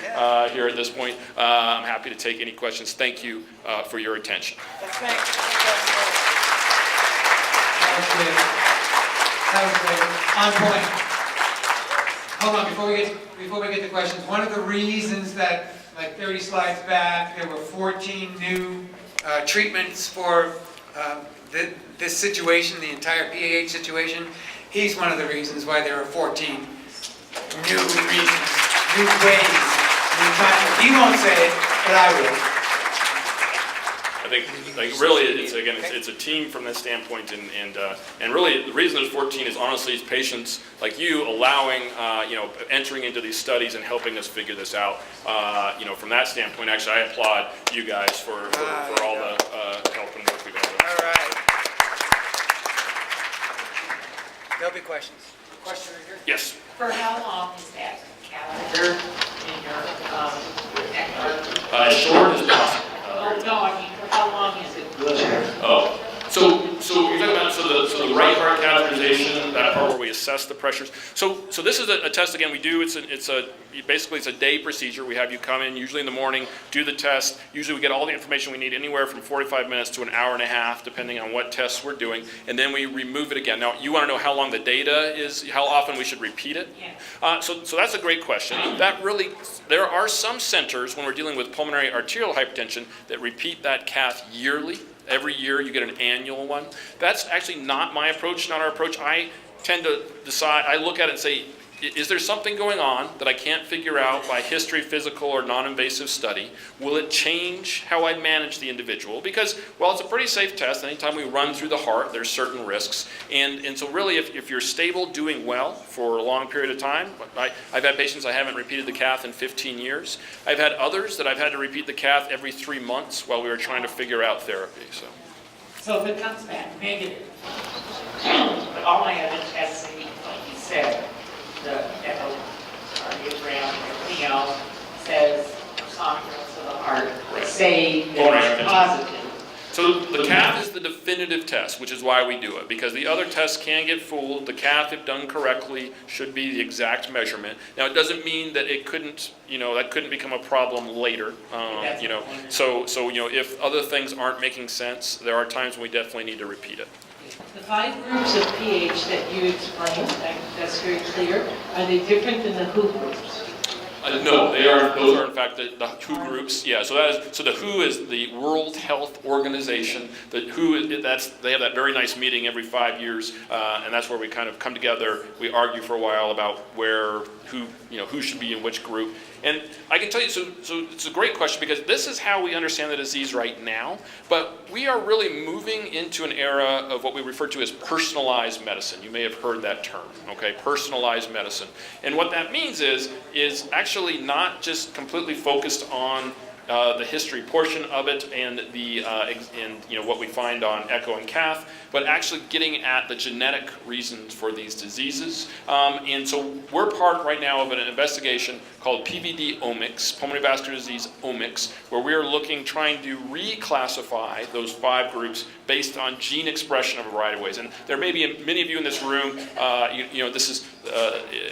here at this point. I'm happy to take any questions. Thank you for your attention. Thank you. That was great. On point. Hold on, before we get to questions, one of the reasons that, like 30 slides back, there were 14 new treatments for this situation, the entire PAH situation, he's one of the reasons why there are 14 new reasons, new ways, new times. He won't say it, but I will. I think really it's a team from that standpoint, and really the reason there's 14 is honestly it's patients like you allowing entering into these studies and helping us figure this out. From that standpoint, actually I applaud you guys for all the help and work we've done. All right. There'll be questions. Question right here? Yes. For how long is that catheter in your neck? As short as possible. No, I mean, for how long is it good? So so you're talking about so the right heart catheterization, that part where we assess the pressures. So this is a test again we do. Basically it's a day procedure. We have you come in usually in the morning, do the test. Usually we get all the information we need anywhere from 45 minutes to an hour and a half, depending on what tests we're doing, and then we remove it again. Now you want to know how long the data is, how often we should repeat it. Yeah. So that's a great question. There are some centers when we're dealing with pulmonary arterial hypertension that repeat that cath yearly. Every year you get an annual one. That's actually not my approach, not our approach. I tend to decide, I look at it and say, is there something going on that I can't figure out by history, physical, or non-invasive study? Will it change how I manage the individual? Because while it's a pretty safe test, anytime we run through the heart, there's certain risks. And so really, if you're stable, doing well for a long period of time, I've had patients I haven't repeated the cath in 15 years. I've had others that I've had to repeat the cath every 3 months while we were trying to figure out therapy. So if it comes back negative, but all my other tests, like you said, the echocardiogram, everything else says sonograms of the heart say that it's positive. So the cath is the definitive test, which is why we do it, because the other tests can get fooled. The cath, if done correctly, should be the exact measurement. Now, it doesn't mean that it couldn't, that couldn't become a problem later. So if other things aren't making sense, there are times when we definitely need to repeat it. The 5 groups of pH that you explained, that's very clear. Are they different than the WHO groups? No, those are in fact the WHO groups. Yeah, so the WHO is the World Health Organization. The WHO they have that very nice meeting every 5 years, and that's where we kind of come together. We argue for a while about who should be in which group. And I can tell you, so it's a great question because this is how we understand the disease right now, but we are really moving into an era of what we refer to as personalized medicine. You may have heard that term, okay? Personalized medicine. And what that means is actually not just completely focused on the history portion of it and what we find on echo and cath, but actually getting at the genetic reasons for these diseases. And so we're part right now of an investigation called PVD Omics, Pulmonary Vascular Disease Omics, where we're trying to reclassify those 5 groups based on gene expression of a variety of ways. And there may be many of you in this room,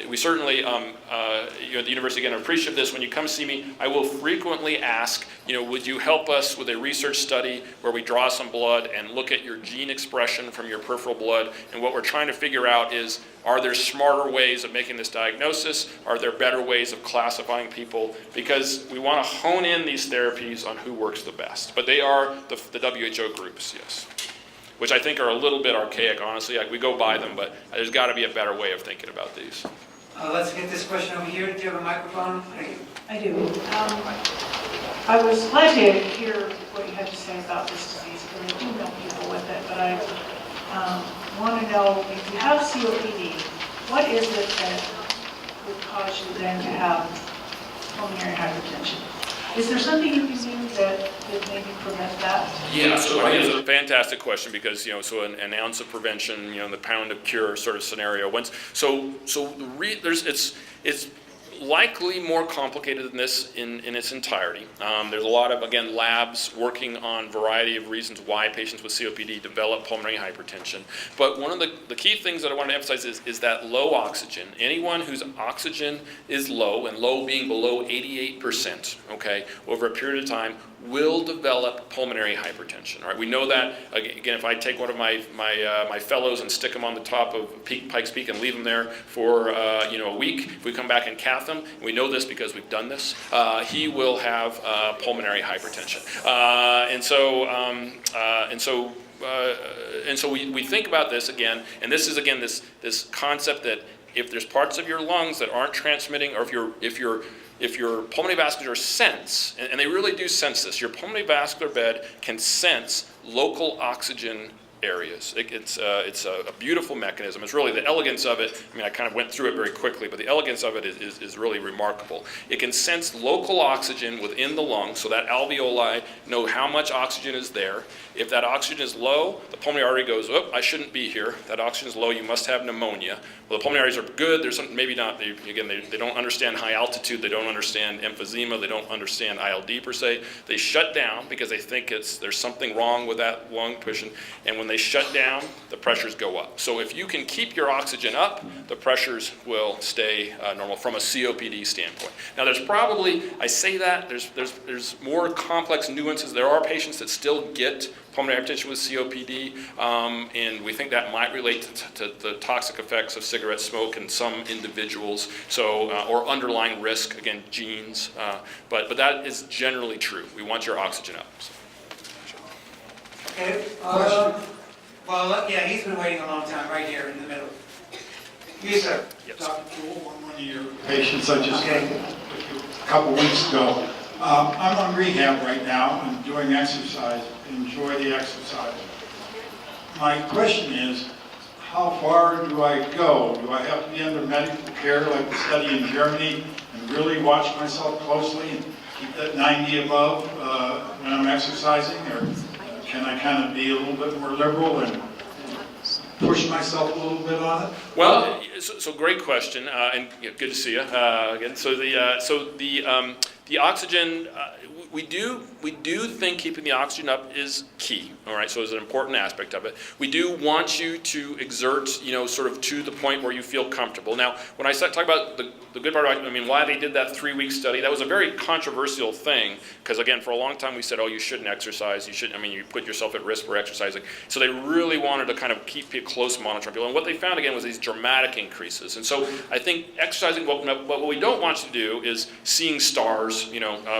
we certainly, at the university, again, appreciate this. When you come see me, I will frequently ask, would you help us with a research study where we draw some blood and look at your gene expression from your peripheral blood? And what we're trying to figure out is, are there smarter ways of making this diagnosis? Are there better ways of classifying people? Because we want to hone in these therapies on who works the best. But they are the WHO groups, yes. Which I think are a little bit archaic, honestly. We go by them, but there's got to be a better way of thinking about these. Let's get this question over here. Do you have a microphone? I do. I was glad to hear what you had to say about this disease, because I do know people with it, but I want to know, if you have COPD, what is it that would cause you then to have pulmonary hypertension? Is there something you can do that maybe prevent that? Yeah, so I think it's a fantastic question because, so an ounce of prevention, the pound of cure sort of scenario. It's likely more complicated than this in its entirety. There's a lot of, again, labs working on a variety of reasons why patients with COPD develop pulmonary hypertension. But one of the key things that I want to emphasize is that low oxygen. Anyone whose oxygen is low, and low being below 88%, okay, over a period of time, will develop pulmonary hypertension. Right? We know that, again, if I take one of my fellows and stick them on the top of Pikes Peak and leave them there for a week, if we come back and cath them, and we know this because we've done this, he will have pulmonary hypertension. And so we think about this again, and this is again this concept that if there's parts of your lungs that aren't transmitting, or if your pulmonary vascular sense, and they really do sense this, your pulmonary vascular bed can sense local oxygen areas. It's a beautiful mechanism. It's really the elegance of it. I mean, I kind of went through it very quickly, but the elegance of it is really remarkable. It can sense local oxygen within the lungs, so that alveoli know how much oxygen is there. If that oxygen is low, the pulmonary artery goes, oh, I shouldn't be here. That oxygen is low, you must have pneumonia. Well, the pulmonary arteries are good. There's some, maybe not. They don't understand high altitude. They don't understand emphysema. They don't understand ILD per se. They shut down because they think there's something wrong with that lung pushing. And when they shut down, the pressures go up. So if you can keep your oxygen up, the pressures will stay normal from a COPD standpoint. Now there's probably, I say that, there's more complex nuances. There are patients that still get pulmonary hypertension with COPD, and we think that might relate to the toxic effects of cigarette smoke in some individuals, so or underlying risk, again, genes, but that is generally true. We want your oxygen up. So. Okay, well, yeah, he's been waiting a long time, right here in the middle. Yes, sir. Yes. Dr. Jewell, one of your patients I just met a couple weeks ago. I'm on rehab right now and doing exercise. Enjoy the exercise. My question is, how far do I go? Do I have to be under medical care like the study in Germany and really watch myself closely and keep that 90 above when I'm exercising? Or can I kind of be a little bit more liberal and push myself a little bit on it? Well, so great question, and yeah, good to see you again. So the oxygen, we do think keeping the oxygen up is key. All right, so it's an important aspect of it. We do want you to exert, sort of to the point where you feel comfortable. Now, when I talk about the good part, why they did that 3-week study, that was a very controversial thing, because again, for a long time we said, oh, you shouldn't exercise, you put yourself at risk for exercising. So they really wanted to kind of keep a close monitor on people, and what they found again was these dramatic increases. And so I think exercising, what we don't want you to do is seeing stars,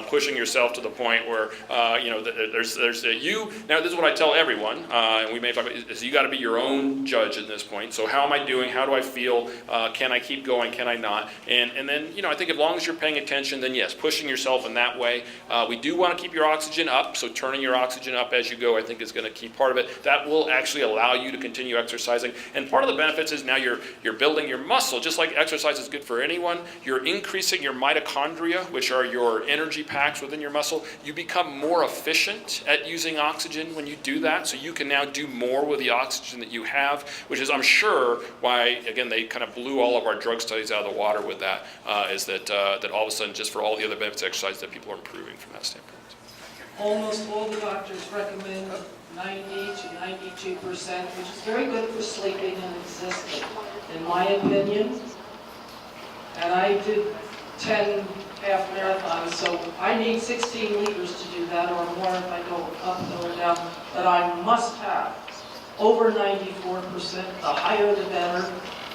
pushing yourself to the point where, there's you. Now, this is what I tell everyone, and we may talk about, is you got to be your own judge at this point. So how am I doing? How do I feel? Can I keep going? Can I not? And then, I think as long as you're paying attention, then yes, pushing yourself in that way. We do want to keep your oxygen up, so turning your oxygen up as you go, I think, is going to keep part of it. That will actually allow you to continue exercising. And part of the benefits is now you're building your muscle. Just like exercise is good for anyone, you're increasing your mitochondria, which are your energy packs within your muscle. You become more efficient at using oxygen when you do that, so you can now do more with the oxygen that you have, which is, I'm sure, why, again, they kind of blew all of our drug studies out of the water with that, is that all of a sudden, just for all the other benefits of exercise, that people are improving from that standpoint. Almost all the doctors recommend 90 to 92%, which is very good for sleeping and existing, in my opinion. And I did 10 half marathons, so I need 16 liters to do that or more if I go up or down. But I must have over 94%, the higher the better.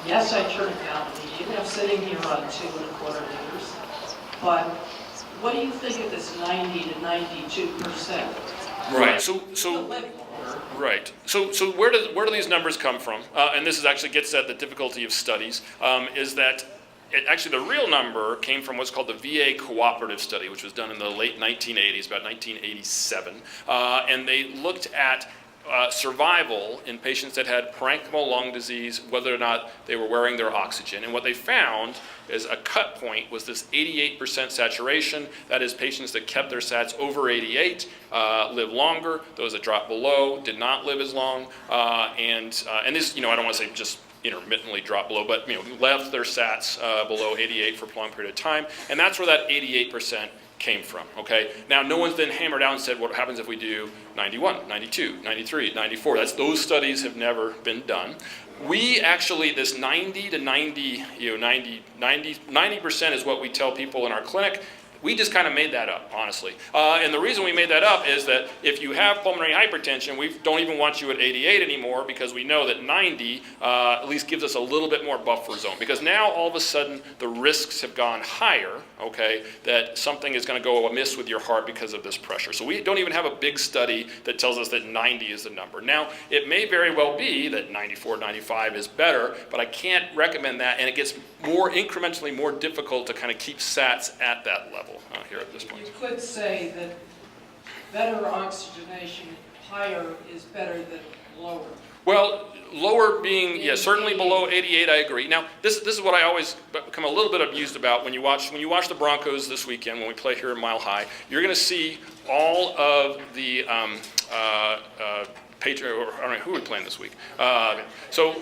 Yes, I turn it down, even I'm sitting here on 2¼ liters. But what do you think of this 90 to 92%? Right. Right. So where do these numbers come from? And this actually gets at the difficulty of studies. Is that actually the real number came from what's called the VA cooperative study, which was done in the late 1980s, about 1987, and they looked at survival in patients that had parenchymal lung disease, whether or not they were wearing their oxygen. And what they found is a cut point was this 88% saturation. That is, patients that kept their sats over 88 live longer. Those that dropped below did not live as long. And this, I don't want to say just intermittently drop below, but left their sats below 88 for a long period of time. And that's where that 88% came from, okay? Now, no one's then hammered out and said, what happens if we do 91, 92, 93, 94? Those studies have never been done. We actually, this 90 to 90% is what we tell people in our clinic. We just kind of made that up, honestly. And the reason we made that up is that if you have pulmonary hypertension, we don't even want you at 88 anymore, because we know that 90 at least gives us a little bit more buffer zone. Because now all of a sudden the risks have gone higher, okay, that something is going to go amiss with your heart because of this pressure. So we don't even have a big study that tells us that 90 is the number. Now, it may very well be that 94, 95 is better, but I can't recommend that, and it gets incrementally more difficult to kind of keep sats at that level. Here at this point. You could say that better oxygenation, higher is better than lower. Well, lower being, yeah, certainly below 88, I agree. Now, this is what I always become a little bit amused about when you watch the Broncos this weekend when we play here in Mile High. You're going to see all of the or I don't know who we're playing this week. So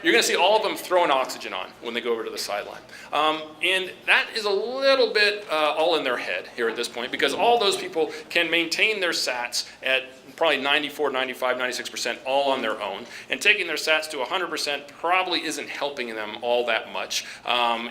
you're going to see all of them throwing oxygen on when they go over to the sideline. And that is a little bit all in their head here at this point, because all those people can maintain their sats at probably 94, 95, 96% all on their own. And taking their sats to 100% probably isn't helping them all that much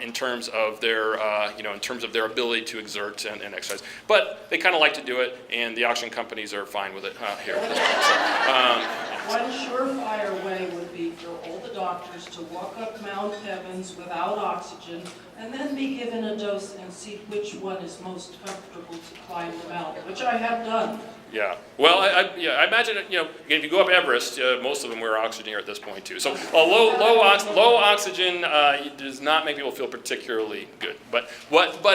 in terms of their, in terms of their ability to exert and exercise. But they kind of like to do it, and the oxygen companies are fine with it here at this point. One surefire way would be for all the doctors to walk up Mount Evans without oxygen and then be given a dose and see which one is most comfortable to climb the mountain, which I have done. Yeah. Well, I imagine, again, if you go up Everest, most of them wear oxygen here at this point too. So low oxygen does not make people feel particularly good. But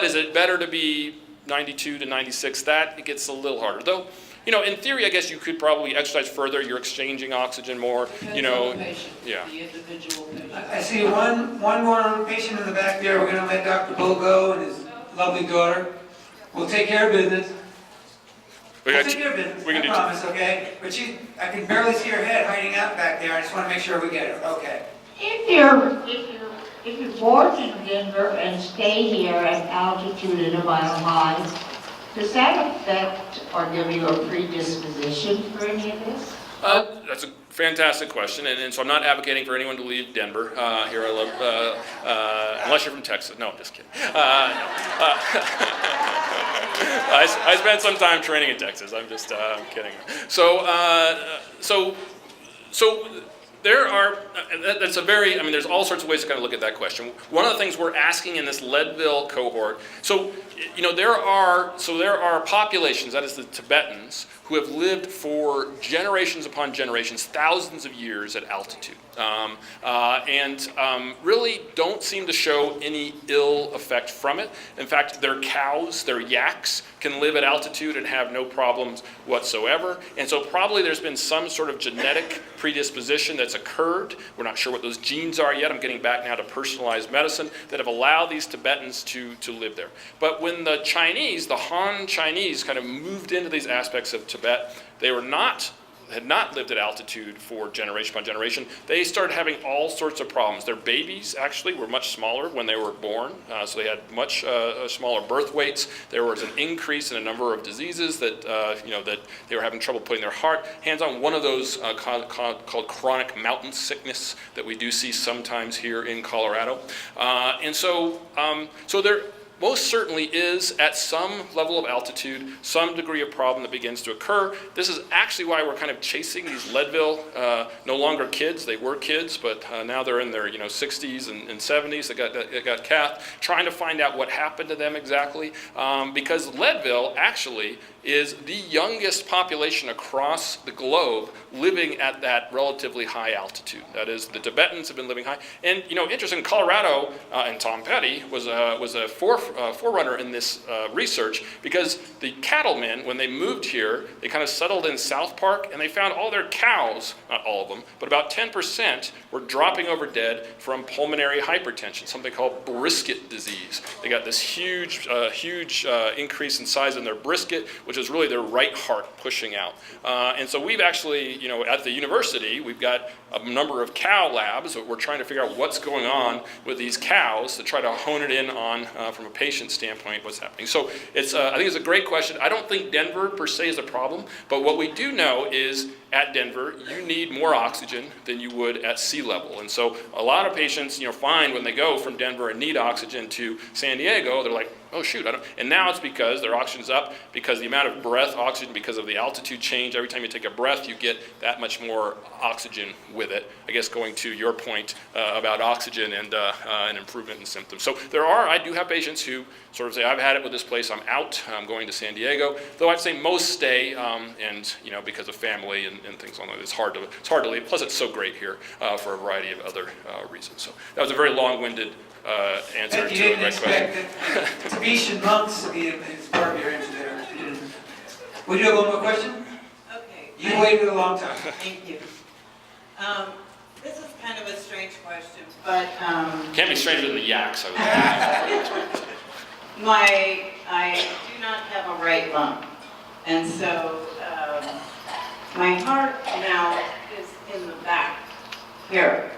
is it better to be 92 to 96? That it gets a little harder. Though, in theory, I guess you could probably exercise further. You're exchanging oxygen more. Depends on the patient, Yeah. the individual patient. I see one more patient in the back there. We're gonna let Dr. Bull go and his lovely daughter. We'll take care of business. We'll take care of business, I promise, okay? But I can barely see her head hiding out back there. I just wanna make sure we get her, okay? If you're born in Denver and stay here at altitude at a mile high, does that affect or give you a predisposition for any of this? That's a fantastic question, and so I'm not advocating for anyone to leave Denver. Here I live, unless you're from Texas. No, I'm just kidding. I spent some time training in Texas. I'm just I'm kidding. So there are, that's a very, there's all sorts of ways to kind of look at that question. One of the things we're asking in this Leadville cohort, there are populations, that is the Tibetans, who have lived for generations upon generations, thousands of years at altitude, and really don't seem to show any ill effect from it. In fact, their cows, their yaks, can live at altitude and have no problems whatsoever. And so probably there's been some sort of genetic predisposition that's occurred. We're not sure what those genes are yet. I'm getting back now to personalized medicine that have allowed these Tibetans to live there. But when the Chinese, the Han Chinese, kind of moved into these aspects of Tibet, they had not lived at altitude for generation upon generation. They started having all sorts of problems. Their babies actually were much smaller when they were born, so they had much smaller birth weights. There was an increase in a number of diseases that that they were having trouble putting their hands on. One of those called chronic mountain sickness that we do see sometimes here in Colorado, and so there most certainly is, at some level of altitude, some degree of problem that begins to occur. This is actually why we're kind of chasing these Leadville, no longer kids. They were kids, but now they're in their 60s and 70s. They got cathed, trying to find out what happened to them exactly, because Leadville actually is the youngest population across the globe living at that relatively high altitude. That is, the Tibetans have been living high. And interesting, Colorado, and Tom Petty was a forerunner in this research, because the cattlemen, when they moved here, they kind of settled in South Park, and they found all their cows, not all of them, but about 10% were dropping over dead from pulmonary hypertension, something called brisket disease. They got this huge increase in size in their brisket, which is really their right heart pushing out. And so we've actually, at the university, we've got a number of cow labs that we're trying to figure out what's going on with these cows to try to hone it in on, from a patient standpoint, what's happening. So I think it's a great question. I don't think Denver per se is a problem, but what we do know is at Denver, you need more oxygen than you would at sea level. And so a lot of patients, find when they go from Denver and need oxygen to San Diego, they're like, oh shoot, and now it's because their oxygen's up, because the amount of breath oxygen, because of the altitude change, every time you take a breath, you get that much more oxygen with it. I guess going to your point about oxygen and an improvement in symptoms. So I do have patients who sort of say, I've had it with this place, I'm out, I'm going to San Diego. Though I'd say most stay, and because of family and things like that, it's hard to leave. Plus it's so great here for a variety of other reasons. So that was a very long-winded answer to a great question. The Tibetan monks to be as part of your answer there. Would you have one more question? Okay. You waited a long time. Thank you. This is kind of a strange question, but Can't be stranger than the yaks. I do not have a right lung, and so My heart now is in the back here.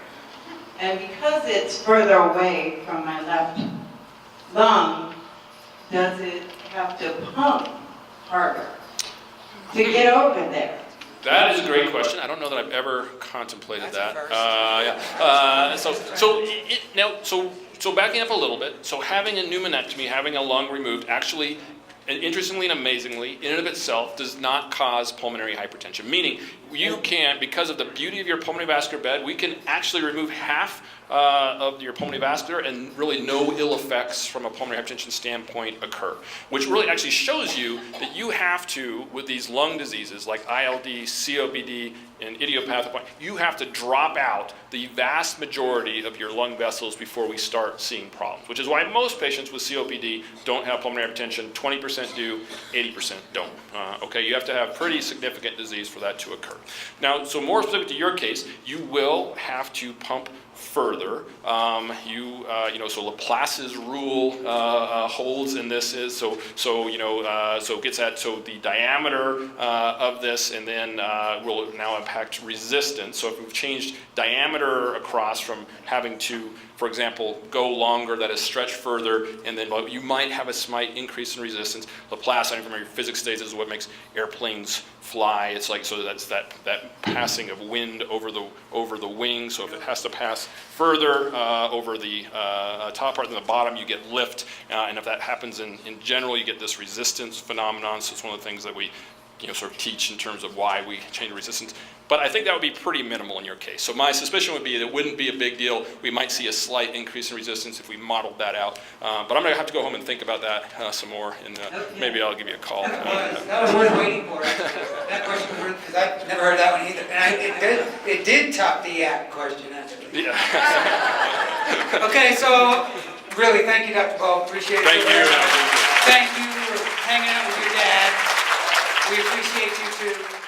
And because it's further away from my left lung, does it have to pump harder to get over there? That is a great question. I don't know that I've ever contemplated That's that. a first. So backing up a little bit, so having a pneumonectomy, having a lung removed, actually, and interestingly and amazingly, in and of itself, does not cause pulmonary hypertension. Meaning, you can, because of the beauty of your pulmonary vascular bed, we can actually remove half of your pulmonary vascular, and really no ill effects from a pulmonary hypertension standpoint occur. Which really actually shows you that you have to, with these lung diseases like ILD, COPD, and idiopathic, you have to drop out the vast majority of your lung vessels before we start seeing problems. Which is why most patients with COPD don't have pulmonary hypertension. 20% do, 80% don't. Okay, you have to have pretty significant disease for that to occur. Now, so more specific to your case, you will have to pump further. So Laplace's rule holds in this is so it gets at the diameter of this, and then will now impact resistance. So if we've changed diameter across from having to, for example, go longer, that is stretch further, and then you might have a slight increase in resistance. Laplace, I think from your physics days, is what makes airplanes fly. It's like, so that's that passing of wind over the wing. So if it has to pass further over the top part than the bottom, you get lift. And if that happens in general, you get this resistance phenomenon. So it's one of the things that we sort of teach in terms of why we change resistance. But I think that would be pretty minimal in your case. So my suspicion would be that it wouldn't be a big deal. We might see a slight increase in resistance if we modeled that out. But I'm going to have to go home and think about that some more, and maybe I'll give you a call. That was worth waiting for. That question was worth, because I've never heard that one either. And it did top the yak question, actually. Yeah. Okay, so really, thank you, Dr. Paul. Appreciate it. Thank you. Thank you for hanging out with your dad. We appreciate you too.